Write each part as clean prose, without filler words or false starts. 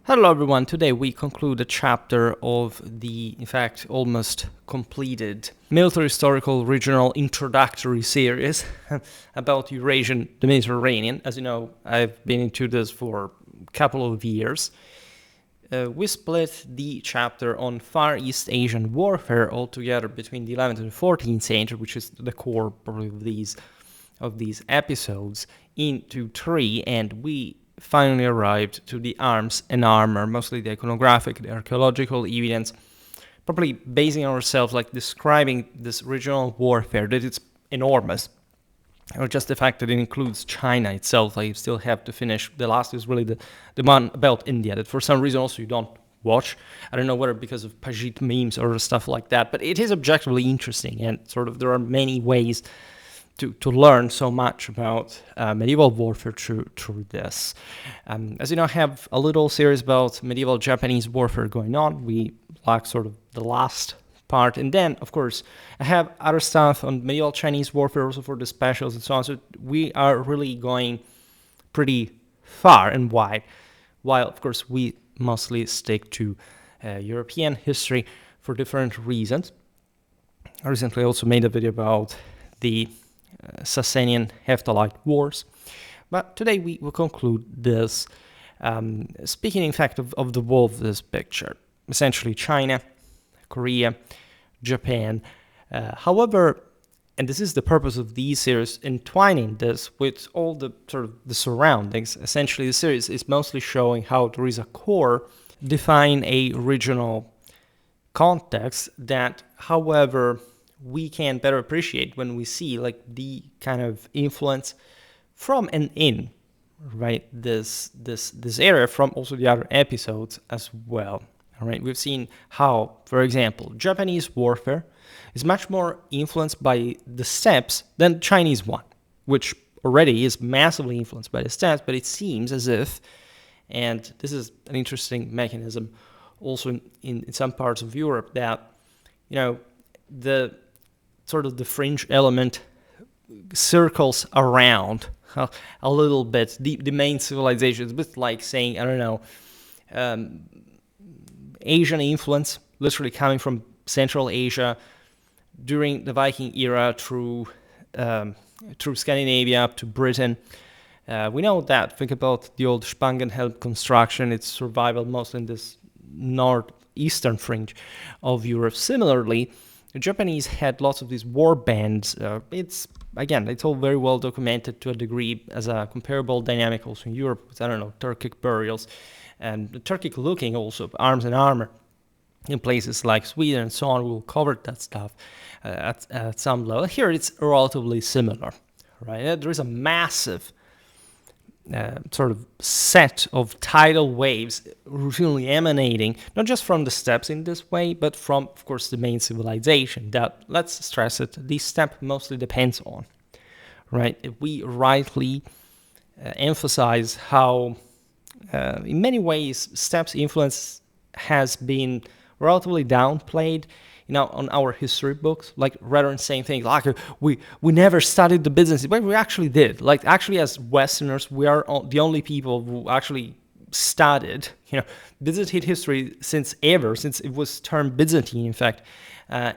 Hello everyone, today we conclude a chapter of the, in fact, almost completed military historical regional introductory series about Eurasian, the Mediterranean. As you know, I've been into this for a couple of years. We split the chapter on Far East Asian warfare altogether between the 11th and the 14th century, which is the core probably of these episodes, into three, and we finally arrived to the arms and armor, mostly the iconographic, the archaeological evidence, probably basing ourselves, like describing this regional warfare, that it's enormous, or just the fact that it includes China itself. I still have to finish. The last is really the one about India, that for some reason also you don't watch. I don't know whether because of Pajit memes or stuff like that, but it is objectively interesting, and sort of there are many ways to learn so much about medieval warfare through this. As you know, I have a little series about medieval Japanese warfare going on. We like sort of the last part. And then, of course, I have other stuff on medieval Chinese warfare also for the specials and so on. So we are really going pretty far and wide, while, of course, we mostly stick to European history for different reasons. I recently also made a video about the Sasanian Heptalite Wars. But today we will conclude this, speaking in fact of the whole of this picture, essentially China, Korea, Japan. However, and this is the purpose of these series, entwining this with all the sort of the surroundings. Essentially, the series is mostly showing how there is a core, define a regional context that, however, we can better appreciate when we see like the kind of influence from and in, right, this area, from also the other episodes as well. All right, we've seen how, for example, Japanese warfare is much more influenced by the steppes than Chinese one, which already is massively influenced by the steppes, but it seems as if, and this is an interesting mechanism also in some parts of Europe, that, you know, the sort of the fringe element circles around a little bit the main civilization. It's a bit like saying, I don't know, Asian influence, literally coming from Central Asia during the Viking era through Scandinavia up to Britain. We know that. Think about the old Spangenhelm construction, its survival mostly in this northeastern fringe of Europe. Similarly, the Japanese had lots of these war bands. It's all very well documented to a degree as a comparable dynamic also in Europe with, I don't know, Turkic burials and the Turkic looking also arms and armor in places like Sweden and so on. We'll cover that stuff at some level. Here it's relatively similar, right? There is a massive sort of set of tidal waves routinely emanating, not just from the steppes in this way, but from, of course, the main civilization that, let's stress it, the steppe mostly depends on, right? If we rightly emphasize how, in many ways, steppe's influence has been relatively downplayed, you know, on our history books, like rather than saying things like we never studied the Byzantines, but we actually did. Like, actually, as Westerners, we are the only people who actually studied, you know, Byzantine history since it was termed Byzantine, in fact,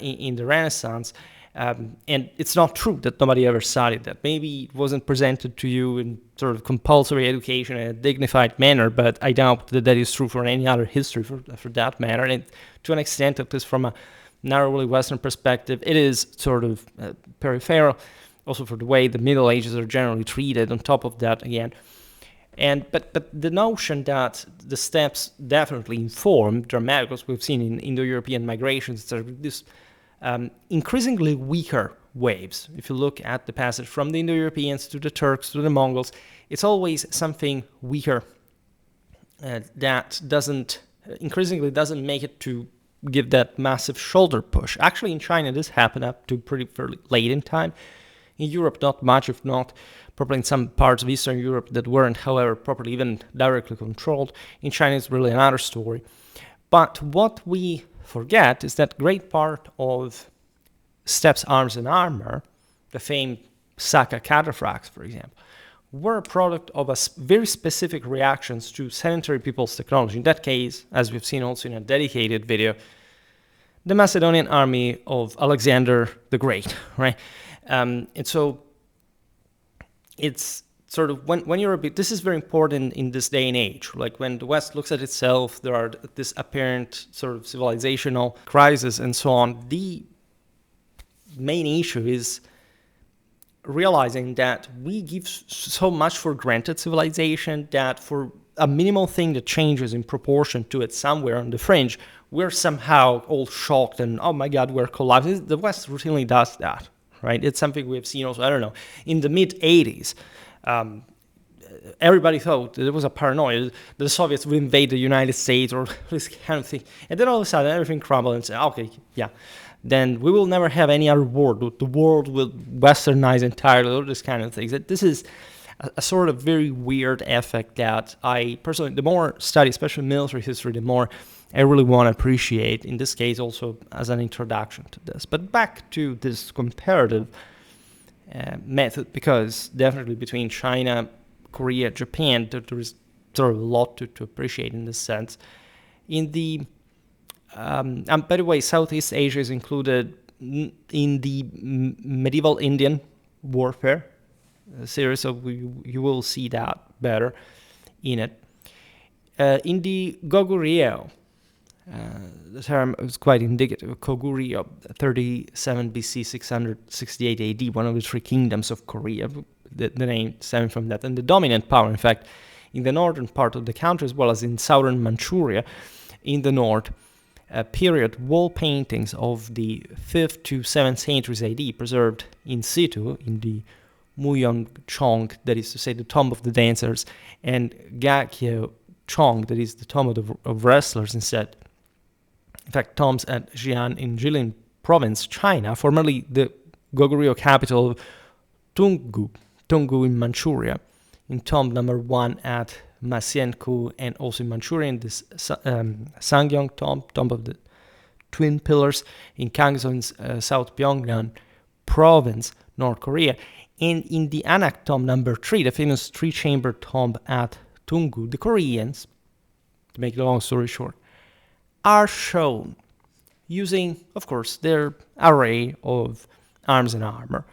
in the Renaissance. And it's not true that nobody ever studied that. Maybe it wasn't presented to you in sort of compulsory education in a dignified manner, but I doubt that that is true for any other history for that matter. And to an extent, at least from a narrowly Western perspective, it is sort of peripheral, also for the way the Middle Ages are generally treated on top of that again. But the notion that the steppes definitely inform dramatically, as we've seen in Indo-European migrations, this increasingly weaker waves. If you look at the passage from the Indo-Europeans to the Turks to the Mongols, it's always something weaker that increasingly doesn't make it to give that massive shoulder push. Actually, in China, this happened up to fairly late in time. In Europe, not much, if not, probably in some parts of Eastern Europe that weren't, however, properly even directly controlled. In China, it's really another story. But what we forget is that great part of steppes arms and armor, the famed Saka cataphracts, for example, were a product of very specific reactions to sedentary people's technology. In that case, as we've seen also in a dedicated video, the Macedonian army of Alexander the Great, right? And so it's sort of when you're this is very important in this day and age. Like when the West looks at itself, there are this apparent sort of civilizational crisis and so on. The main issue is realizing that we give so much for granted civilization that for a minimal thing that changes in proportion to it somewhere on the fringe, we're somehow all shocked and, oh my God, we're collapsing. The West routinely does that, right? It's something we have seen also, I don't know, in the mid-'80s. Everybody thought there was a paranoia. The Soviets would invade the United States or this kind of thing. And then all of a sudden, everything crumbled and said, okay, yeah, then we will never have any other world. The world will westernize entirely, all this kind of things. This is a sort of very weird effect that I personally, the more study, especially military history, the more I really want to appreciate, in this case also as an introduction to this. But back to this comparative method, because definitely between China, Korea, Japan, there is sort of a lot to appreciate in this sense. In the by the way, Southeast Asia is included in the medieval Indian warfare series, so you will see that better in it. In the Goguryeo, the term is quite indicative. Goguryeo, 37 BC, 668 AD, one of the three kingdoms of Korea. The name stemming from that. And the dominant power, in fact, in the northern part of the country, as well as in southern Manchuria, in the north, period wall paintings of the 5th to 7th centuries AD, preserved in situ in the Muyong-chong, that is to say, the tomb of the dancers, and Gakyeo-chong, that is the tomb of wrestlers instead. In fact, tombs at Ji'an in Jilin province, China, formerly the Goguryeo capital of Tunggu in Manchuria, in tomb number 1 at Masienku, and also in Manchuria in this Sangyong tomb of the Twin Pillars in Kangso's South Pyongyang province, North Korea, and in the Anak tomb number 3, the famous three-chamber tomb at Tunggu. The Koreans, to make the long story short, are shown using, of course, their array of arms and armor,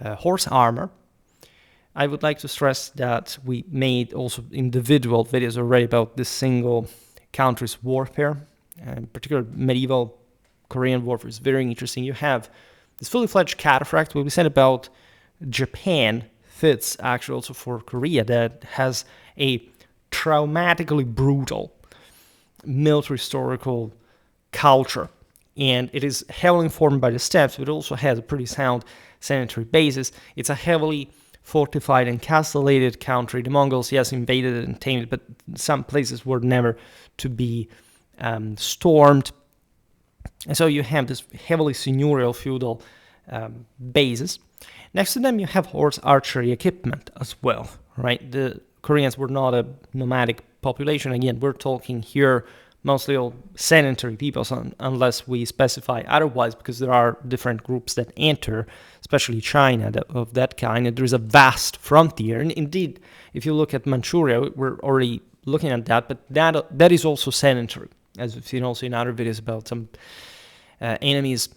horse armor. I would like to stress that we made also individual videos already about this single country's warfare, and particularly medieval Korean warfare is very interesting. You have this fully fledged cataphract. What we said about Japan fits actually also for Korea, that has a traumatically brutal military historical culture, and it is heavily informed by the steppes, but it also has a pretty sound sanitary basis. It's a heavily fortified and castellated country. The Mongols, yes, invaded and tamed it, but some places were never to be stormed. And so you have this heavily seigneurial feudal basis. Next to them, you have horse archery equipment as well, right? The Koreans were not a nomadic population. Again, we're talking here mostly all sedentary people, unless we specify otherwise, because there are different groups that enter, especially China, of that kind, and there is a vast frontier. And indeed, if you look at Manchuria, we're already looking at that, but that is also sedentary, as we've seen also in other videos about some enemies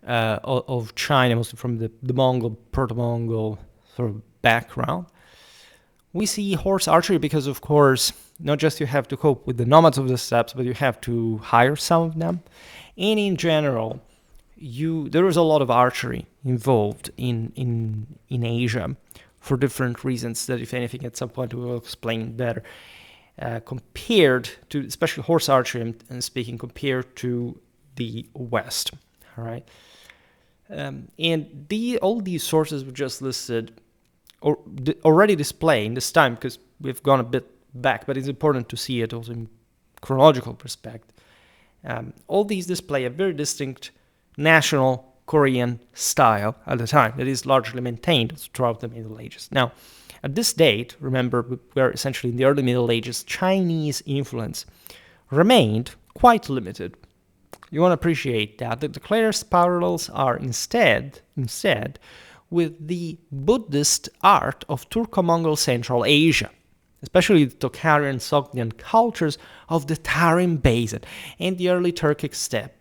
of China, mostly from the Mongol, Proto-Mongol sort of background. We see horse archery because, of course, not just you have to cope with the nomads of the steppes, but you have to hire some of them. And in general, there is a lot of archery involved in Asia for different reasons that, if anything, at some point we will explain better. Compared to, especially horse archery, and speaking, compared to the West, all right? And all these sources we just listed already display in this time, because we've gone a bit back, but it's important to see it also in chronological perspective. All these display a very distinct national Korean style at the time that is largely maintained throughout the Middle Ages. Now, at this date, remember, we're essentially in the early Middle Ages, Chinese influence remained quite limited. You want to appreciate that. The clearest parallels are instead with the Buddhist art of Turco-Mongol Central Asia, especially the Tocharian Sogdian cultures of the Tarim Basin and the early Turkic steppe.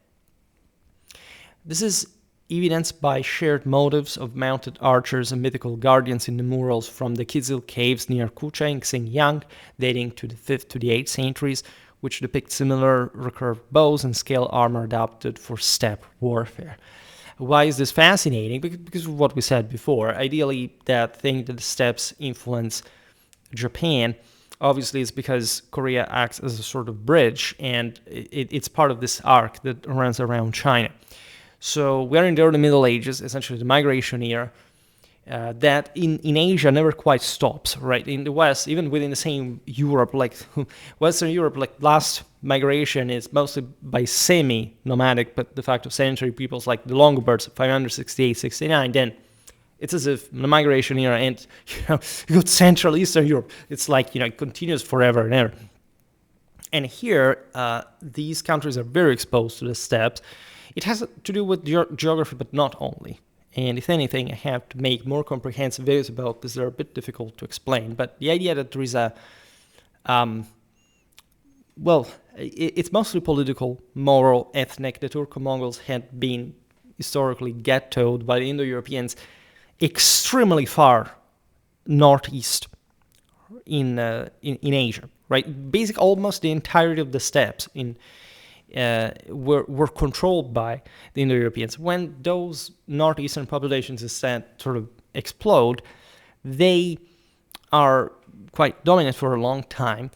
This is evidenced by shared motifs of mounted archers and mythical guardians in the murals from the Kizil caves near Kucha in Xinjiang, dating to the 5th to the 8th centuries, which depict similar recurved bows and scale armor adapted for steppe warfare. Why is this fascinating? Because of what we said before. Ideally, that thing that the steppes influence Japan, obviously it's because Korea acts as a sort of bridge, and it's part of this arc that runs around China. So we're in the early Middle Ages, essentially the migration era, that in Asia never quite stops, right? In the West, even within the same Europe, like Western Europe, like last migration is mostly by semi-nomadic, but de facto sedentary peoples like the Longobards, 568, 69, then it's as if the migration era, and you go to Central Eastern Europe, it's like, it continues forever and ever. And here, these countries are very exposed to the steppes. It has to do with geography, but not only. And if anything, I have to make more comprehensive videos about this. They're a bit difficult to explain. But the idea that there is it's mostly political, moral, ethnic. The Turco-Mongols had been historically ghettoed by the Indo-Europeans extremely far northeast in Asia, right? Basically, almost the entirety of the steppes were controlled by the Indo-Europeans. When those northeastern populations instead sort of explode, they are quite dominant for a long time,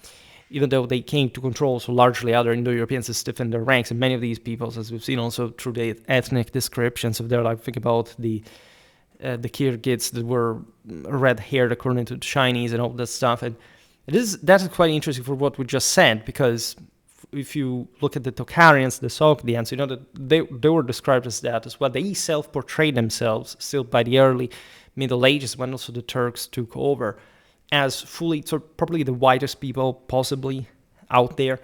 even though they came to control so largely other Indo-Europeans to stiffen their ranks. And many of these peoples, as we've seen also through the ethnic descriptions of their life, think about the Kyrgyz that were red-haired according to the Chinese and all that stuff. And that is quite interesting for what we just said, because if you look at the Tocharians, the Sogdians, that they were described as that as well. They self-portrayed themselves still by the early Middle Ages, when also the Turks took over, as probably the whitest people possibly out there.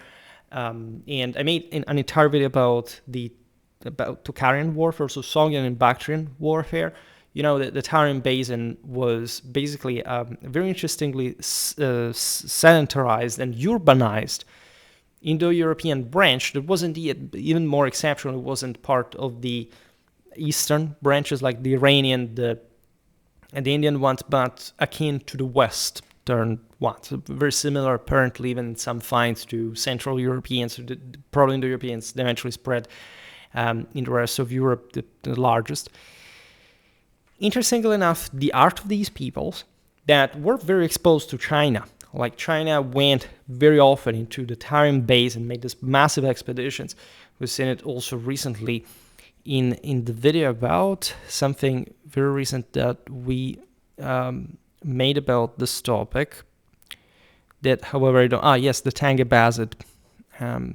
And I made an entire video about Tocharian warfare, so Sogdian and Bactrian warfare. The Tarim Basin was basically very interestingly sedentarized and urbanized Indo-European branch that wasn't even more exceptional. It wasn't part of the eastern branches like the Iranian and the Indian ones, but akin to the Western ones. So very similar, apparently, even in some finds to Central Europeans, or the Proto-Indo-Europeans. They eventually spread in the rest of Europe, the largest. Interestingly enough, the art of these peoples that were very exposed to China, like China went very often into the Tarim Basin and made these massive expeditions. We've seen it also recently in the video about something very recent that we made about this topic. That, however, the Tanga Bazet, the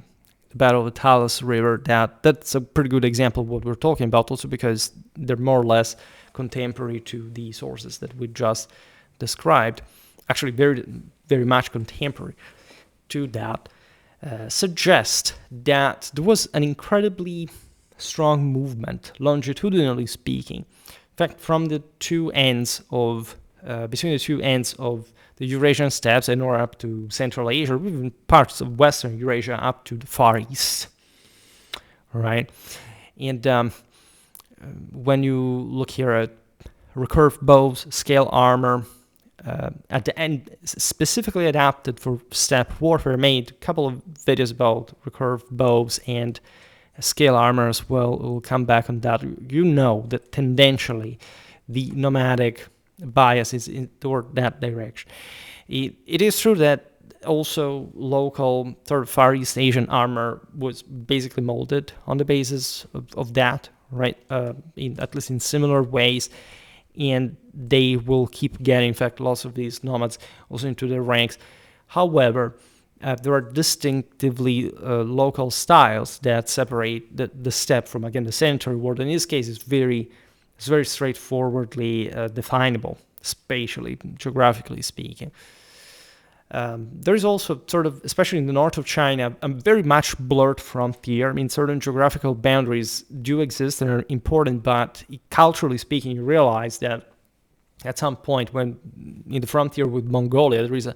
Battle of the Talas River. That's a pretty good example of what we're talking about, also because they're more or less contemporary to the sources that we just described. Actually, very, very much contemporary to that, suggest that there was an incredibly strong movement, longitudinally speaking. In fact, from the two ends of, between the two ends of the Eurasian steppes and or up to Central Asia, or even parts of Western Eurasia up to the Far East. All right, and when you look here at recurved bows, scale armor, at the end, specifically adapted for steppe warfare, made a couple of videos about recurved bows and scale armor as well. We'll come back on that. That tendentially the nomadic bias is toward that direction. It is true that also local Far East Asian armor was basically molded on the basis of that, right? At least in similar ways. And they will keep getting, in fact, lots of these nomads also into their ranks. However, there are distinctively local styles that separate the steppe from, again, the sedentary world. In this case, it's very straightforwardly definable, spatially, geographically speaking. There is also sort of, especially in the north of China, a very much blurred frontier. I mean, certain geographical boundaries do exist and are important, but culturally speaking, you realize that at some point when in the frontier with Mongolia, there is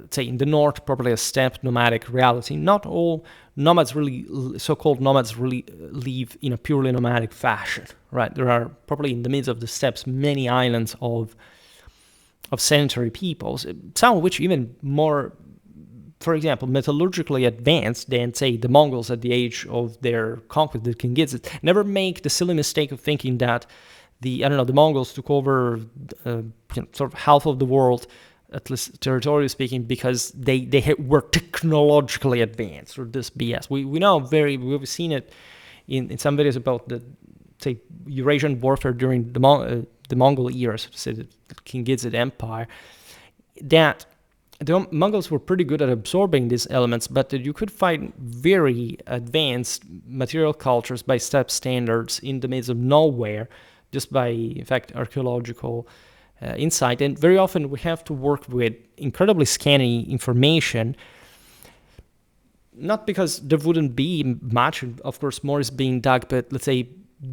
say in the north, probably a steppe nomadic reality. Not all nomads really, so-called nomads really live in a purely nomadic fashion, right? There are probably in the midst of the steppes many islands of sedentary peoples, some of which even more, for example, metallurgically advanced than, say, the Mongols at the age of their conquest, the Kingizit. Never make the silly mistake of thinking that the Mongols took over sort of half of the world, at least territorially speaking, because they were technologically advanced, or this BS. We know we've seen it in some videos about the, say, Eurasian warfare during the Mongol era, so to say, the Kingizid Empire, that the Mongols were pretty good at absorbing these elements, but that you could find very advanced material cultures by steppe standards in the midst of nowhere, just by, in fact, archaeological insight. And very often we have to work with incredibly scanty information, not because there wouldn't be much, of course more is being dug, but let's say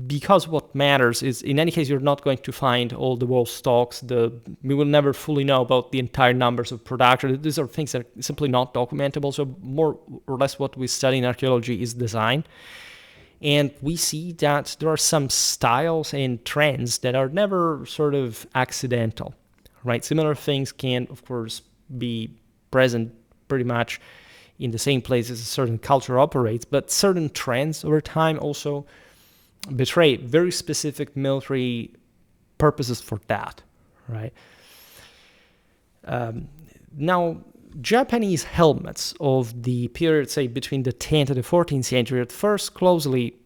because what matters is, in any case, you're not going to find all the world stocks. We will never fully know about the entire numbers of production. These are things that are simply not documentable. So more or less what we study in archaeology is design. And we see that there are some styles and trends that are never sort of accidental, right? Similar things can, of course, be present pretty much in the same places a certain culture operates, but certain trends over time also betray very specific military purposes for that, right? Now, Japanese helmets of the period, say, between the 10th and the 14th century at first closely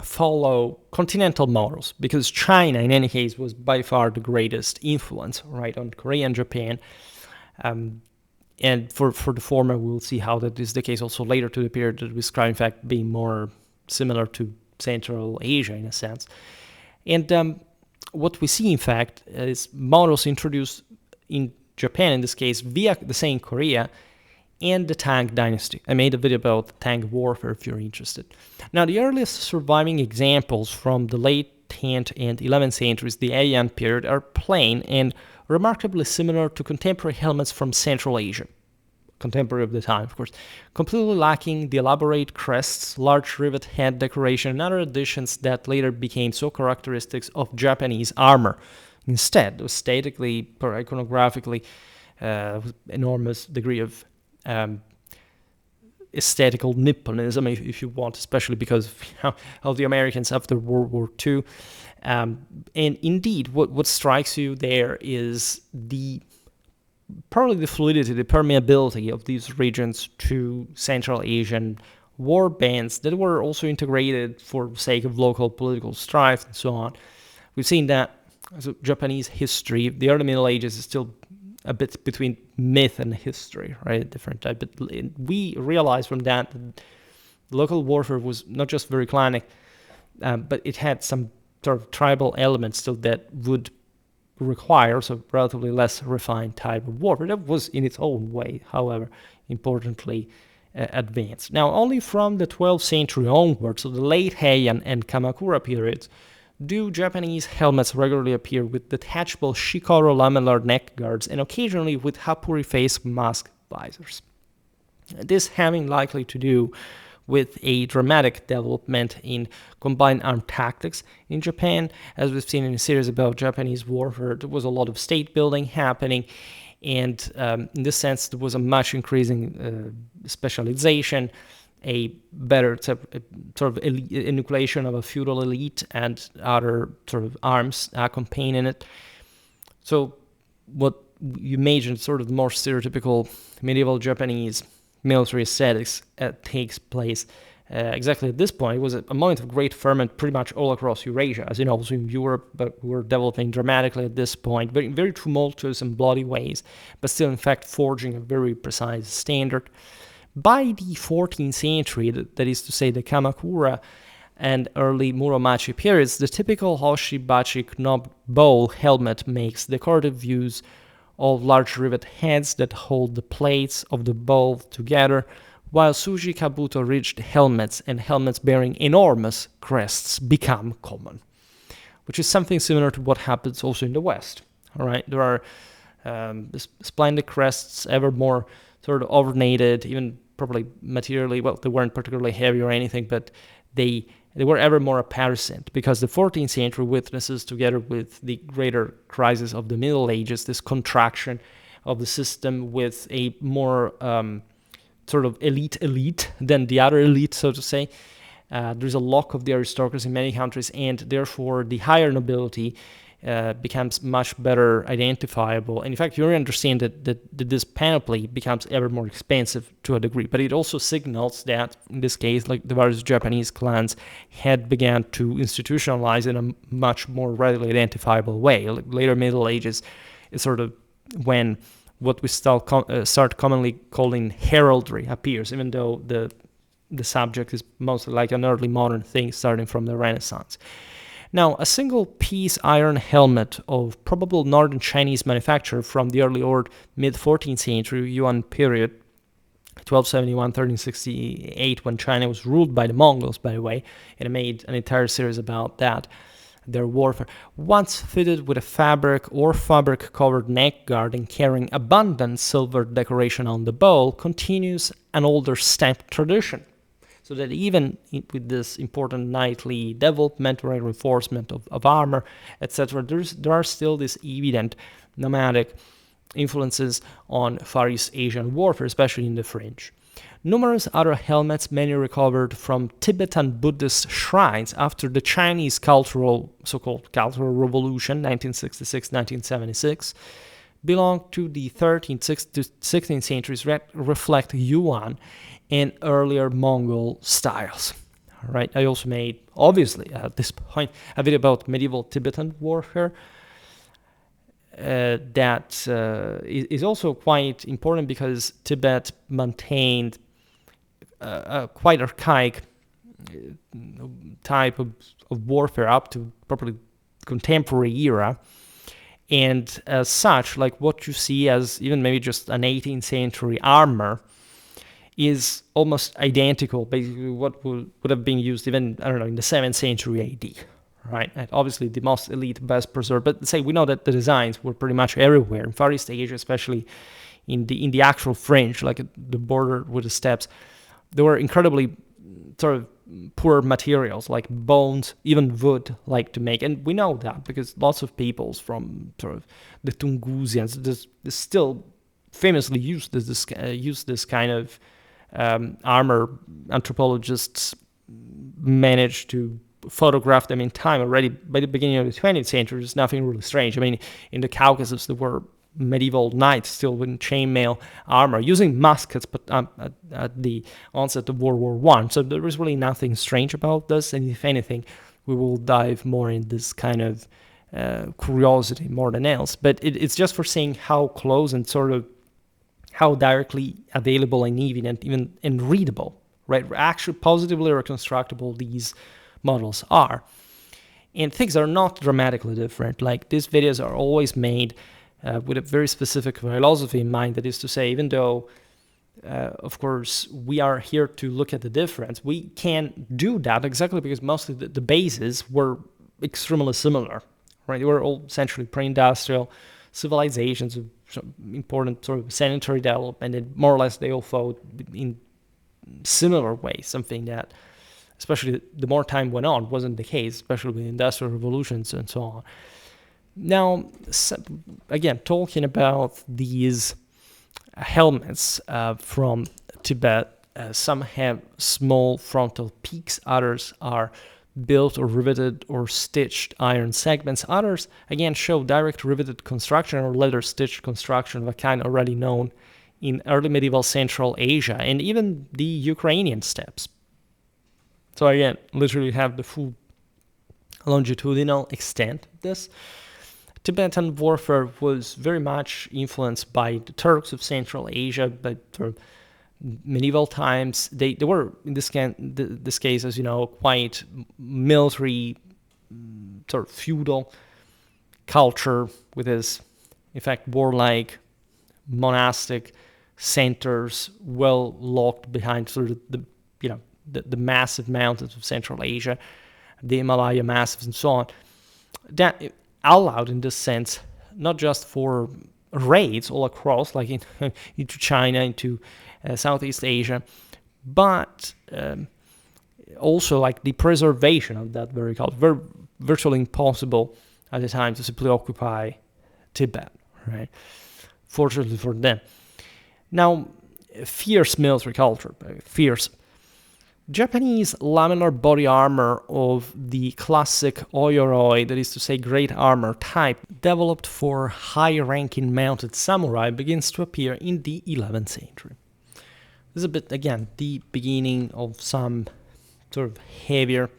follow continental models, because China, in any case, was by far the greatest influence, right, on Korea and Japan. And for the former, we'll see how that is the case also later to the period that we describe, in fact, being more similar to Central Asia in a sense. And what we see, in fact, is models introduced in Japan, in this case, via the same Korea and the Tang dynasty. I made a video about Tang warfare if you're interested. Now, the earliest surviving examples from the late 10th and 11th centuries, the Ji'an period, are plain and remarkably similar to contemporary helmets from Central Asia, contemporary of the time, of course, completely lacking the elaborate crests, large rivet head decoration, and other additions that later became so characteristic of Japanese armor. Instead, aesthetically, or iconographically, enormous degree of aesthetical Nipponism, if you want, especially because of the Americans after World War II. And indeed, what strikes you there is probably the fluidity, the permeability of these regions to Central Asian war bands that were also integrated for the sake of local political strife and so on. We've seen that as a Japanese history, the early Middle Ages is still a bit between myth and history, right? Different type. But we realized from that local warfare was not just very clanic, but it had some sort of tribal elements still that would require so relatively less refined type of warfare. That was in its own way, however, importantly advanced. Now, only from the 12th century onwards, so the late Heian and Kamakura periods, do Japanese helmets regularly appear with detachable shikoro lamellar neck guards and occasionally with hapuri face mask visors. This having likely to do with a dramatic development in combined armed tactics in Japan. As we've seen in a series about Japanese warfare, there was a lot of state building happening, and in this sense, there was a much increasing specialization, a better sort of enucleation of a feudal elite and other sort of arms accompanying it. So what you imagine sort of more stereotypical medieval Japanese military aesthetics takes place exactly at this point. It was a moment of great ferment pretty much all across Eurasia, as you know, also in Europe, but we were developing dramatically at this point, very, very tumultuous and bloody ways, but still in fact forging a very precise standard. By the 14th century, that is to say the Kamakura and early Muromachi periods, the typical Hoshibachi knob bowl helmet makes decorative use all large rivet heads that hold the plates of the bowl together, while Suji Kabuto ridged helmets and helmets bearing enormous crests become common, which is something similar to what happens also in the West. All right, there are splendid crests, ever more sort of ornated, even probably materially. Well, they weren't particularly heavy or anything, but they were ever more apparent, because the 14th century witnesses, together with the greater crisis of the Middle Ages, this contraction of the system with a more sort of elite than the other elite, so to say. There's a lock of the aristocracy in many countries, and therefore the higher nobility becomes much better identifiable. And in fact, you understand that this panoply becomes ever more expensive to a degree, but it also signals that, in this case, like the various Japanese clans had begun to institutionalize in a much more readily identifiable way. Like later Middle Ages is sort of when what we start commonly calling heraldry appears, even though the subject is mostly like an early modern thing starting from the Renaissance. Now, a single piece iron helmet of probable northern Chinese manufacture from the early or mid 14th century Yuan period, 1271-1368, when China was ruled by the Mongols, by the way, and I made an entire series about that, their warfare, once fitted with a fabric or fabric-covered neck guard and carrying abundant silver decoration on the bowl, continues an older stamp tradition. So that even with this important knightly development or reinforcement of armor, etc., there are still these evident nomadic influences on Far East Asian warfare, especially in the fringe. Numerous other helmets, many recovered from Tibetan Buddhist shrines after the Chinese so-called cultural revolution, 1966-1976, belong to the 13th to 16th centuries, reflect Yuan and earlier Mongol styles. All right, I also made, obviously, at this point, a video about medieval Tibetan warfare that is also quite important because Tibet maintained a quite archaic type of warfare up to probably contemporary era. And as such, like what you see as even maybe just an 18th century armor is almost identical, basically what would have been used even, I don't know, in the 7th century AD, right? And obviously the most elite, best preserved, but say we know that the designs were pretty much everywhere, in Far East Asia, especially in the actual fringe, like the border with the steppes. There were incredibly sort of poor materials like bones, even wood, like to make. And we know that because lots of peoples from sort of the Tungusians they still famously use this kind of armor. Anthropologists managed to photograph them in time already by the beginning of the 20th century. There's nothing really strange. I mean, in the Caucasus, there were medieval knights still with chainmail armor using muskets, but at the onset of World War I. So there is really nothing strange about this, and if anything, we will dive more in this kind of curiosity more than else. But it's just for saying how close and sort of how directly available and even readable, right? Actually positively reconstructible these models are. And things are not dramatically different. Like these videos are always made with a very specific philosophy in mind. That is to say, even though, of course, we are here to look at the difference, we can do that exactly because mostly the bases were extremely similar, right? They were all essentially pre-industrial civilizations of important sort of sanitary development, and more or less they all fought in similar ways, something that, especially the more time went on, wasn't the case, especially with industrial revolutions and so on. Now, again, talking about these helmets from Tibet, some have small frontal peaks, others are built or riveted or stitched iron segments. Others, again, show direct riveted construction or leather stitched construction of a kind already known in early medieval Central Asia and even the Ukrainian steppes. So again, literally have the full longitudinal extent of this. Tibetan warfare was very much influenced by the Turks of Central Asia, but for medieval times, they were, in this case, as you know, quite military, sort of feudal culture with this in fact, warlike monastic centers well locked behind sort of the massive mountains of Central Asia, the Himalaya massifs and so on. That allowed, in this sense, not just for raids all across, like into China, into Southeast Asia, but also like the preservation of that very culture. Virtually impossible at the time to simply occupy Tibet, right? Fortunately for them. Now, fierce military culture, fierce. Japanese laminar body armor of the classic ō-yoroi, that is to say great armor type, developed for high-ranking mounted samurai, begins to appear in the 11th century. This is a bit, again, the beginning of some sort of heavier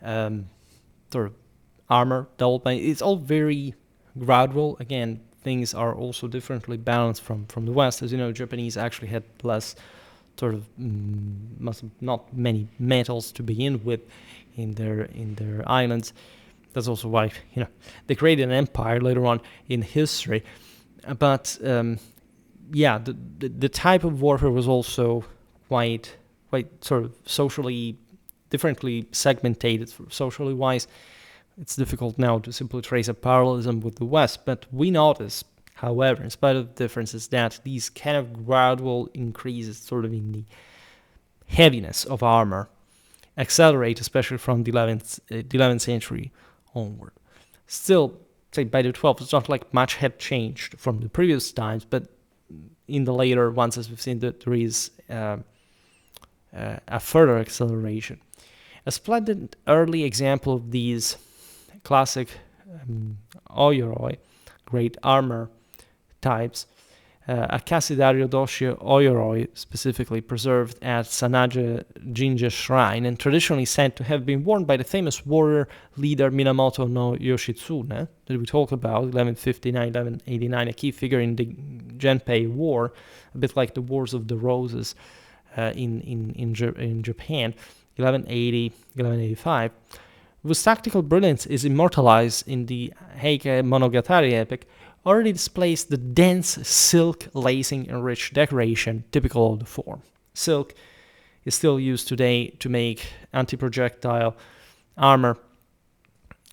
sort of armor development. It's all very gradual. Again, things are also differently balanced from the West. As you know, Japanese actually had less sort of not many metals to begin with in their islands. That's also why they created an empire later on in history. But the type of warfare was also quite sort of socially differently segmented, socially wise. It's difficult now to simply trace a parallelism with the West, but we notice, however, in spite of the differences, that these kind of gradual increases sort of in the heaviness of armor accelerate, especially from the 11th century onward. Still, say by the 12th, it's not like much had changed from the previous times, but in the later ones, as we've seen, that there is a further acceleration. A splendid early example of these classic ō-yoroi, great armor types, a Kasidario Doshi ō-yoroi, specifically preserved at Sanaja Jinja Shrine and traditionally said to have been worn by the famous warrior leader Minamoto-no-Yoshitsune, that we talked about, 1159-1189, a key figure in the Genpei War, a bit like the Wars of the Roses in Japan, 1180-1185, whose tactical brilliance is immortalized in the Heike Monogatari epic, already displays the dense silk lacing and rich decoration typical of the form. Silk is still used today to make anti-projectile armor,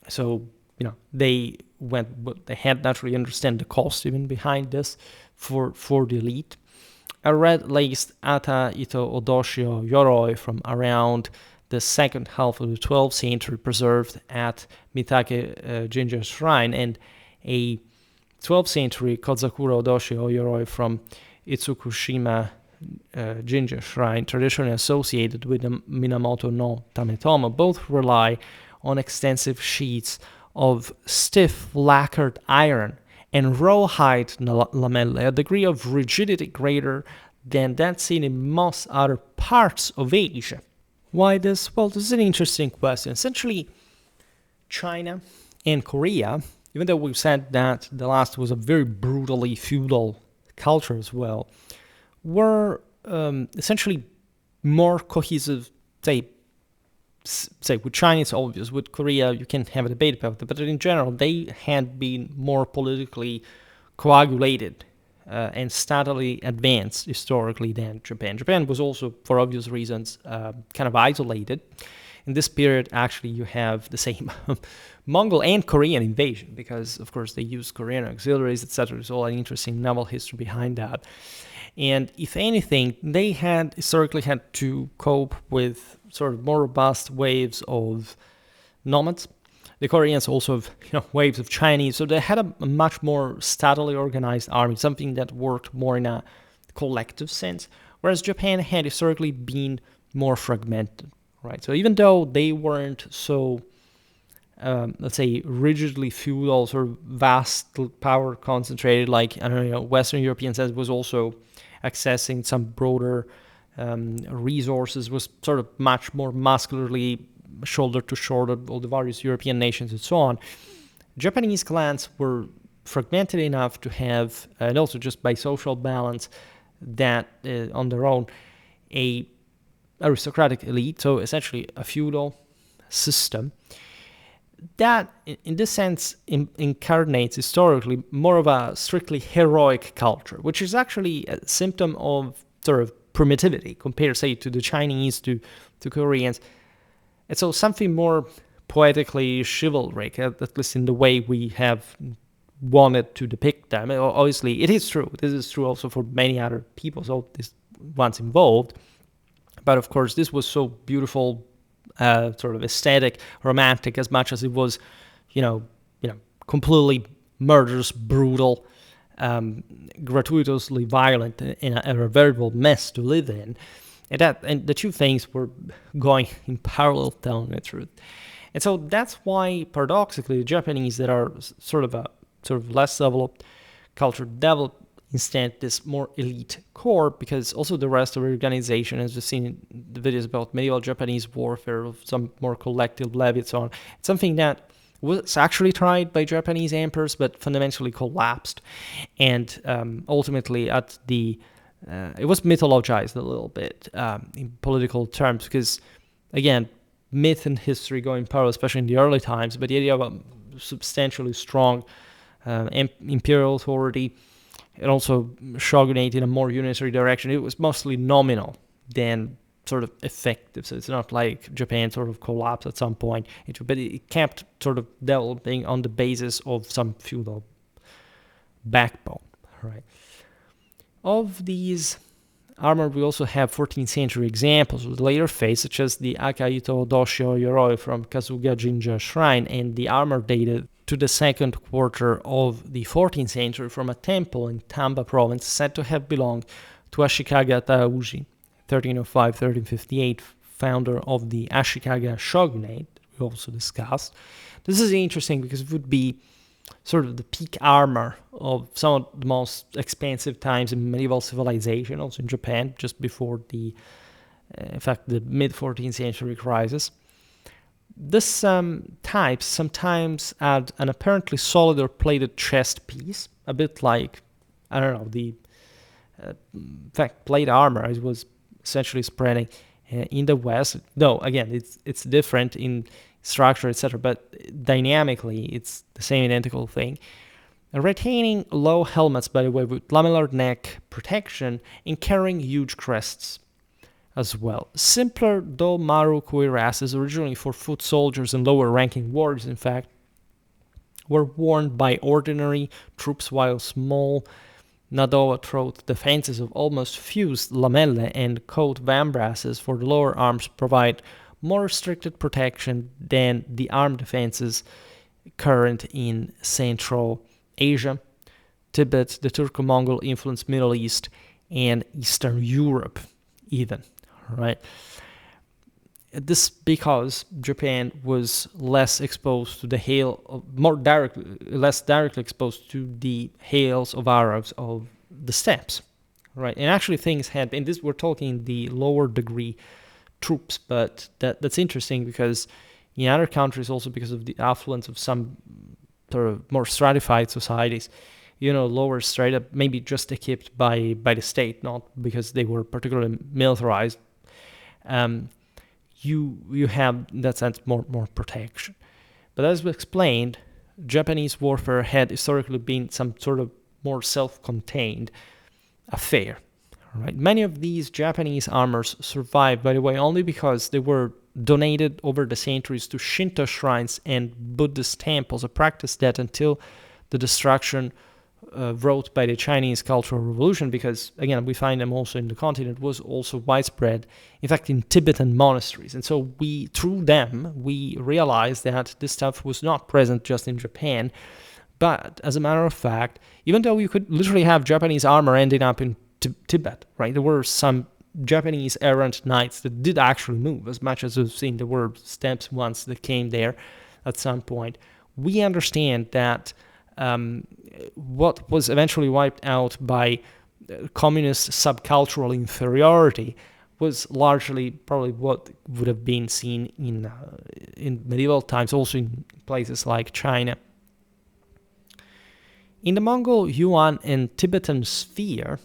so they had naturally understand the cost even behind this for the elite. A red-laced Ata Ito Odoshi ō-yoroi from around the second half of the 12th century, preserved at Mitake Jinja Shrine, and a 12th century Kozakura Odoshi ō-yoroi from Itsukushima Jinja Shrine, traditionally associated with the Minamoto no Tametomo, both rely on extensive sheets of stiff lacquered iron and rawhide lamellae, a degree of rigidity greater than that seen in most other parts of Asia. Why this? Well, this is an interesting question. Essentially, China and Korea, even though we've said that the last was a very brutally feudal culture as well, were essentially more cohesive. Say with China it's obvious, with Korea you can have a debate about it, but in general they had been more politically coagulated and steadily advanced historically than Japan. Japan was also, for obvious reasons, kind of isolated. In this period, actually, you have the same Mongol and Korean invasion, because, of course, they used Korean auxiliaries, etc. There's all an interesting naval history behind that. And if anything, they had historically had to cope with sort of more robust waves of nomads. The Koreans also have waves of Chinese, so they had a much more steadily organized army, something that worked more in a collective sense, whereas Japan had historically been more fragmented, right? So even though they weren't so, let's say, rigidly feudal, sort of vast power concentrated, like Western European sense, was also accessing some broader resources, was sort of much more muscularly shoulder to shoulder, all the various European nations and so on. Japanese clans were fragmented enough to have, and also just by social balance, that on their own, a aristocratic elite, so essentially a feudal system. that, in this sense, incarnates historically more of a strictly heroic culture, which is actually a symptom of sort of primitivity compared, say, to the Chinese, to Koreans. And so something more poetically chivalric, at least in the way we have wanted to depict them. Obviously, it is true. This is true also for many other people, so these ones involved. But of course, this was so beautiful, sort of aesthetic, romantic, as much as it was, completely murderous, brutal, gratuitously violent, and a veritable mess to live in. And the two things were going in parallel, telling the truth. And so that's why, paradoxically, the Japanese that are sort of less developed culture developed instead this more elite core, because also the rest of the organization, as we've seen in the videos about medieval Japanese warfare, of some more collective levies on, it's something that was actually tried by Japanese emperors, but fundamentally collapsed. And ultimately, it was mythologized a little bit in political terms, because, again, myth and history go in parallel, especially in the early times, but the idea of a substantially strong imperial authority and also shogunate in a more unitary direction, it was mostly nominal than sort of effective. So it's not like Japan sort of collapsed at some point, but it kept sort of developing on the basis of some feudal backbone, right? Of these armor, we also have 14th century examples with later phase, such as the Akaito Doshi ō-yoroi from Kasuga Jinja Shrine, and the armor dated to the second quarter of the 14th century from a temple in Tamba province said to have belonged to Ashikaga Taeuji, 1305-1358, founder of the Ashikaga shogunate, we also discussed. This is interesting because it would be sort of the peak armor of some of the most expensive times in medieval civilization, also in Japan, just before the mid-14th century crisis. This type sometimes add an apparently solid or plated chest piece, a bit like, the plate armor as was essentially spreading in the West. Though, again, it's different in structure, etc., but dynamically, it's the same identical thing. Retaining low helmets, by the way, with lamellar neck protection and carrying huge crests as well. Simpler, though maru cuirasses, originally for foot soldiers and lower-ranking warriors, in fact, were worn by ordinary troops, while small Nadawa throat defenses of almost fused lamelle and coat vambrasses for the lower arms provide more restricted protection than the arm defenses current in Central Asia, Tibet, the Turco-Mongol influenced Middle East, and Eastern Europe even, right? This because Japan was less exposed to the less directly exposed to the hails of Arabs of the steppes, right? And actually things had, and this we're talking the lower degree troops, but that's interesting because in other countries, also because of the affluence of some sort of more stratified societies, lower strata, maybe just equipped by the state, not because they were particularly militarized, you have in that sense more protection. But as we explained, Japanese warfare had historically been some sort of more self-contained affair. Right. Many of these Japanese armors survived, by the way, only because they were donated over the centuries to Shinto shrines and Buddhist temples, a practice that until the destruction wrought by the Chinese Cultural Revolution, because, again, we find them also in the continent, was also widespread, in fact, in Tibetan monasteries. And so through them, we realized that this stuff was not present just in Japan, but as a matter of fact, even though you could literally have Japanese armor ending up in Tibet, right? There were some Japanese errant knights that did actually move, as much as we've seen there were steppes once that came there at some point. We understand that what was eventually wiped out by communist subcultural inferiority was largely probably what would have been seen in medieval times, also in places like China. In the Mongol, Yuan, and Tibetan sphere,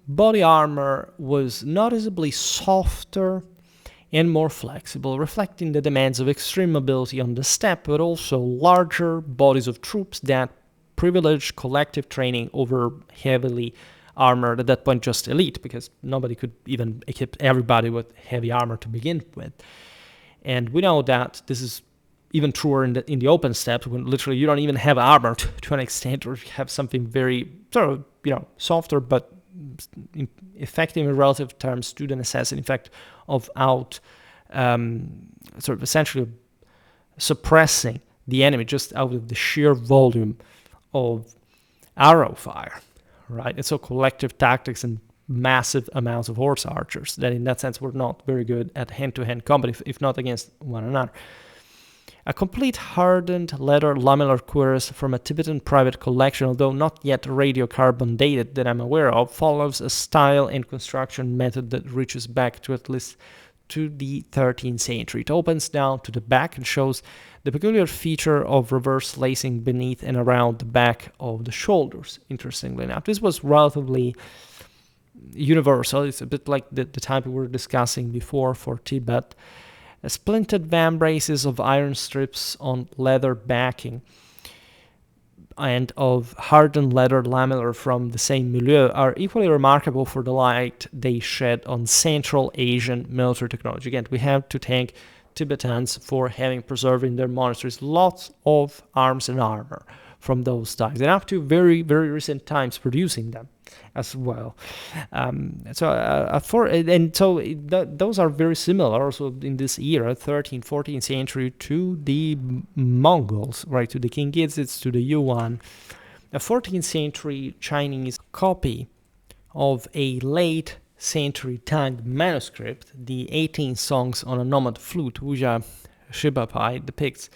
body armor was noticeably softer and more flexible, reflecting the demands of extreme mobility on the steppe, but also larger bodies of troops that privileged collective training over heavily armored, at that point just elite, because nobody could even equip everybody with heavy armor to begin with. And we know that this is even truer in the open steppes, when literally you don't even have armor to an extent, or you have something very sort of, softer, but effective in relative terms to the necessity, in fact, of sort of essentially suppressing the enemy just out of the sheer volume of arrow fire, right? And so collective tactics and massive amounts of horse archers that in that sense were not very good at hand-to-hand combat, if not against one another. A complete hardened leather lamellar cuirass from a Tibetan private collection, although not yet radiocarbon dated that I'm aware of, follows a style and construction method that reaches back to at least to the 13th century. It opens down to the back and shows the peculiar feature of reverse lacing beneath and around the back of the shoulders, interestingly enough. This was relatively universal. It's a bit like the type we were discussing before for Tibet. Splintered vambraces of iron strips on leather backing and of hardened leather lamellar from the same milieu are equally remarkable for the light they shed on Central Asian military technology. Again, we have to thank Tibetans for having preserved in their monasteries lots of arms and armor from those times, and up to very, very recent times producing them as well. Those are very similar also in this era, 13th, 14th century, to the Mongols, right, to the Kingizits, to the Yuan. A 14th century Chinese copy of a late century Tang manuscript, the 18 Songs on a Nomad Flute, Wuja Shibapai, depicts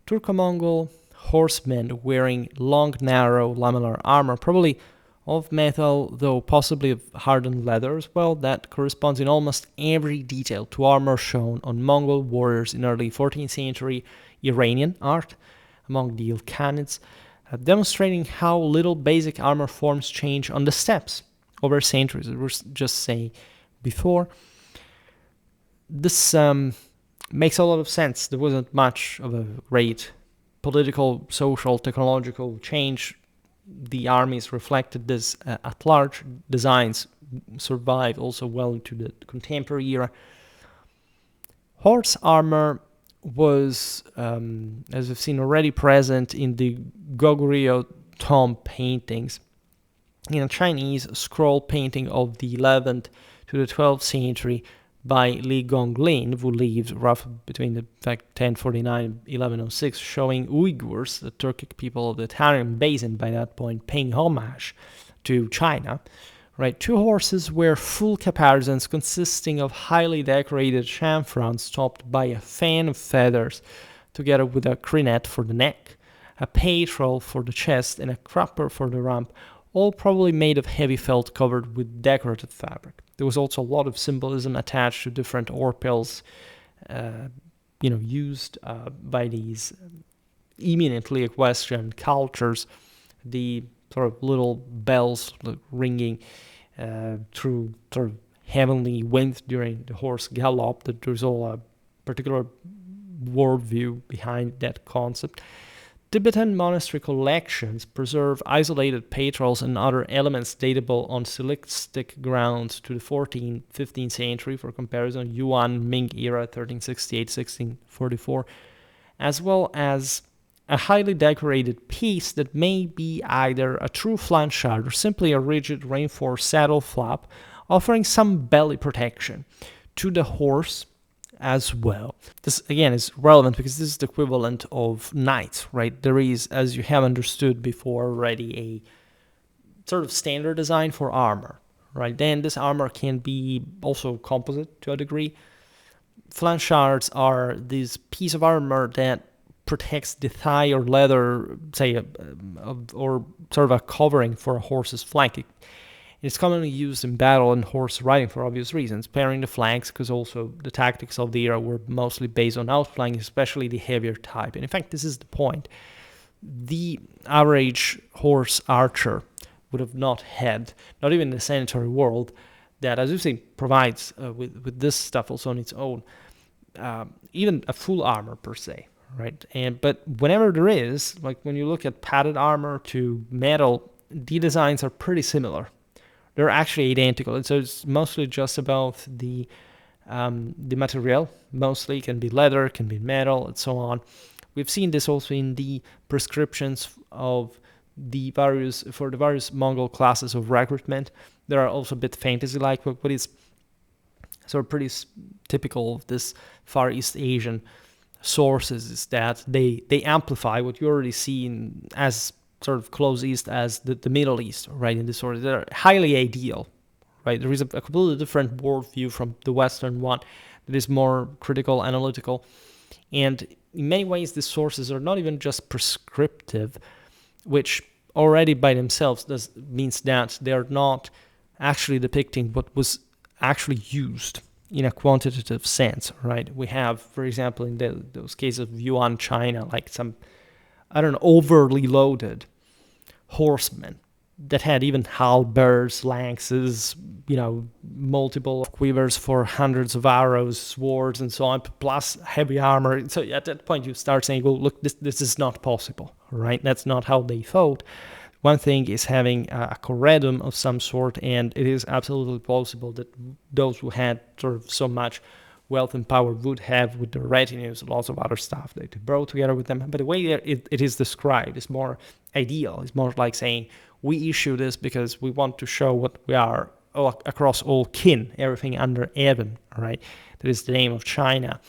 Turco-Mongol horsemen wearing long, narrow lamellar armor, probably of metal, though possibly of hardened leather as well, that corresponds in almost every detail to armor shown on Mongol warriors in early 14th century Iranian art among the Ilkhanids, demonstrating how little basic armor forms change on the steppes over centuries, as we were just saying before. This makes a lot of sense. There wasn't much of a great political, social, technological change. The armies reflected this at large. Designs survived also well into the contemporary era. Horse armor was, as we've seen, already present in the Goguryeo tomb paintings. In a Chinese scroll painting of the 11th to the 12th century by Li Gonglin, who lived roughly between 1049 and 1106, showing Uyghurs, the Turkic people of the Tarim Basin by that point, paying homage to China. Right, two horses wear full caparisons consisting of highly decorated chamfrons topped by a fan of feathers, together with a crinette for the neck, a peitrol for the chest, and a crupper for the rump, all probably made of heavy felt covered with decorated fabric. There was also a lot of symbolism attached to different orpels, used by these eminently equestrian cultures. The sort of little bells ringing through sort of heavenly wind during the horse gallop. That there's all a particular worldview behind that concept. Tibetan monastery collections preserve isolated peitrols and other elements datable on silicic grounds to the 14th, 15th century. For comparison, Ji'an, Ming Era, 1368-1644, as well as a highly decorated piece that may be either a true flanchard or simply a rigid reinforced saddle flap, offering some belly protection to the horse as well. This again is relevant because this is the equivalent of knights, right? There is, as you have understood before already, a sort of standard design for armor, right? Then this armor can be also composite to a degree. Flanchards are this piece of armor that protects the thigh or leather, say, or sort of a covering for a horse's flank. It's commonly used in battle and horse riding for obvious reasons, pairing the flanks, because also the tactics of the era were mostly based on outflanking, especially the heavier type. And in fact, this is the point. The average horse archer would have not had, not even in the sanitary world, that, as you say, provides with this stuff also on its own, even a full armor per se, right? But whenever there is, like when you look at padded armor to metal, the designs are pretty similar. They're actually identical. And so it's mostly just about the material. Mostly can be leather, can be metal, and so on. We've seen this also in the prescriptions of the various Mongol classes of recruitment. They are also a bit fantasy-like, but what is sort of pretty typical of this Far East Asian sources is that they amplify what you already see in as sort of close East as the Middle East, right? In this sort of, they're highly ideal, right? There is a completely different worldview from the Western one that is more critical, analytical, and in many ways these sources are not even just prescriptive, which already by themselves means that they are not actually depicting what was actually used in a quantitative sense, right? We have, for example, in those cases of Yuan, China, like some, I don't know, overly loaded horsemen that had even halberds, lances, multiple quivers for hundreds of arrows, swords, and so on, plus heavy armor. So at that point, you start saying, well, look, this is not possible, right? That's not how they fought. One thing is having a corredum of some sort, and it is absolutely possible that those who had sort of so much wealth and power would have with their retinues lots of other stuff that they brought together with them. But the way it is described is more ideal. It's more like saying, we issue this because we want to show what we are across all kin, everything under heaven, right? That is the name of China.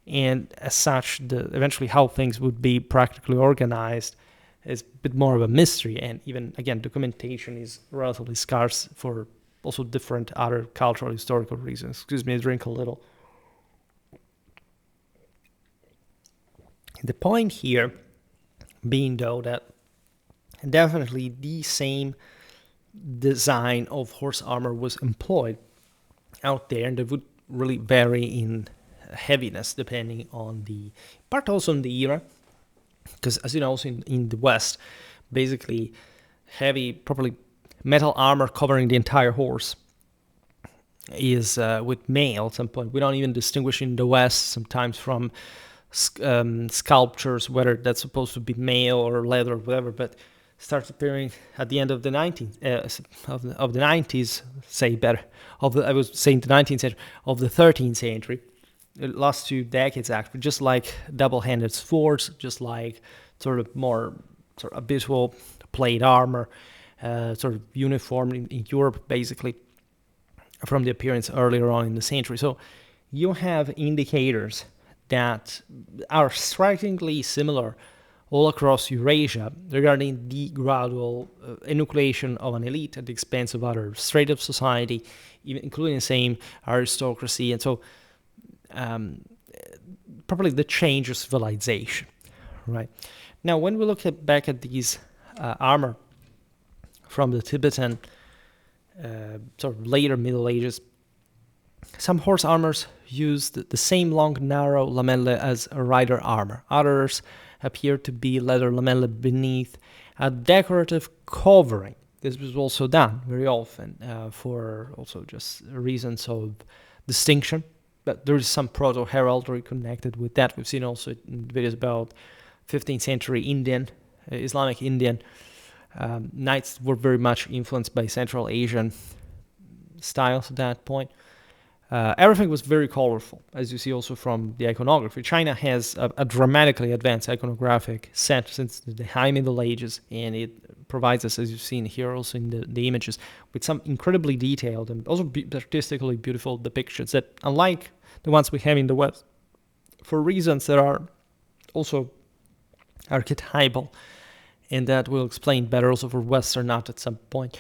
And as such, eventually how things would be practically organized is a bit more of a mystery. And even, again, documentation is relatively scarce for also different other cultural, historical reasons. Excuse me, I drink a little. The point here being, though, that definitely the same design of horse armor was employed out there, and they would really vary in heaviness depending on the part, also in the era, because as you know, also in the West, basically heavy, properly metal armor covering the entire horse is with mail at some point. We don't even distinguish in the West sometimes from sculptures whether that's supposed to be mail or leather or whatever, but starts appearing at the end of the 90s, say better, I was saying the 19th century, of the 13th century. It lasts 2 decades actually, just like double-handed swords, just like sort of more sort of habitual plate armor, sort of uniform in Europe, basically, from the appearance earlier on in the century. So you have indicators that are strikingly similar all across Eurasia regarding the gradual enucleation of an elite at the expense of other strata of society, even including the same aristocracy, and so probably the change of civilization, right? Now, when we look back at these armor from the Tibetan sort of later Middle Ages, some horse armors used the same long, narrow lamella as rider armor. Others appear to be leather lamella beneath a decorative covering. This was also done very often for also just reasons of distinction. But there is some proto-heraldry connected with that. We've seen also in videos about 15th century Islamic Indian knights were very much influenced by Central Asian styles at that point. Everything was very colorful, as you see also from the iconography. China has a dramatically advanced iconographic set since the High Middle Ages, and it provides us, as you've seen here also in the images, with some incredibly detailed and also artistically beautiful depictions that, unlike the ones we have in the West, for reasons that are also archetypal, and that we'll explain better also for Western art at some point.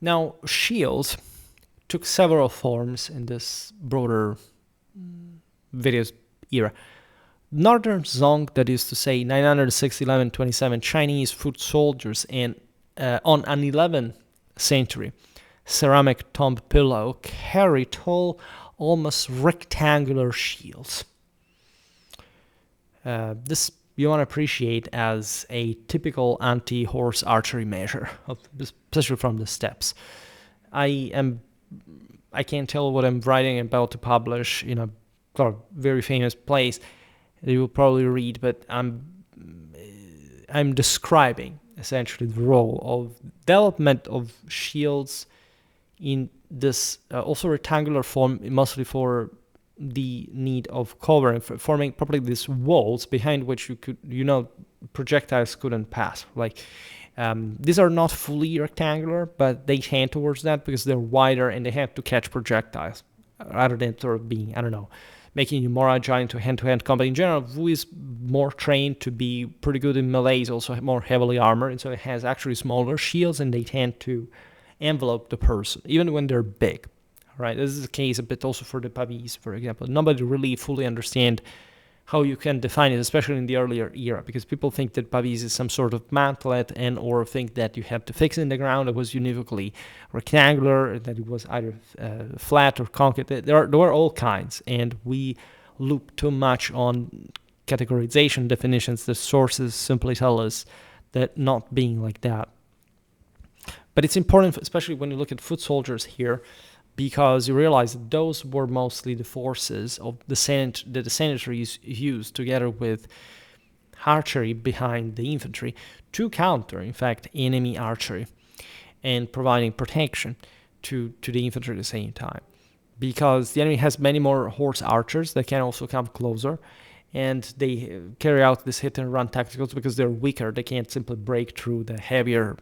Now, shields took several forms in this broader videos era. Northern Zong, that is to say 906, 1127 Chinese foot soldiers, and on an 11th century ceramic tomb pillow carry tall, almost rectangular shields. This you want to appreciate as a typical anti-horse archery measure, especially from the steppes. I am I can't tell what I'm writing about to publish in a very famous place that you will probably read, but I'm describing essentially the role of development of shields in this also rectangular form, mostly for the need of covering, forming properly these walls behind which you could, projectiles couldn't pass. Like these are not fully rectangular, but they tend towards that because they're wider and they have to catch projectiles rather than sort of being, making you more agile into hand-to-hand combat. In general, Wu is more trained to be pretty good in melee, is also more heavily armored, and so it has actually smaller shields, and they tend to envelope the person, even when they're big. Right? This is the case a bit also for the pavise, for example. Nobody really fully understands how you can define it, especially in the earlier era, because people think that pavise is some sort of mantlet or think that you have to fix it in the ground. It was univocally rectangular, that it was either flat or concave. There were all kinds, and we loop too much on categorization definitions. The sources simply tell us that not being like that. But it's important, especially when you look at foot soldiers here, because you realize that those were mostly the forces of the Senators used together with archery behind the infantry to counter, in fact, enemy archery and providing protection to the infantry at the same time. Because the enemy has many more horse archers that can also come closer, and they carry out this hit and run tacticals because they're weaker. They can't simply break through the heavier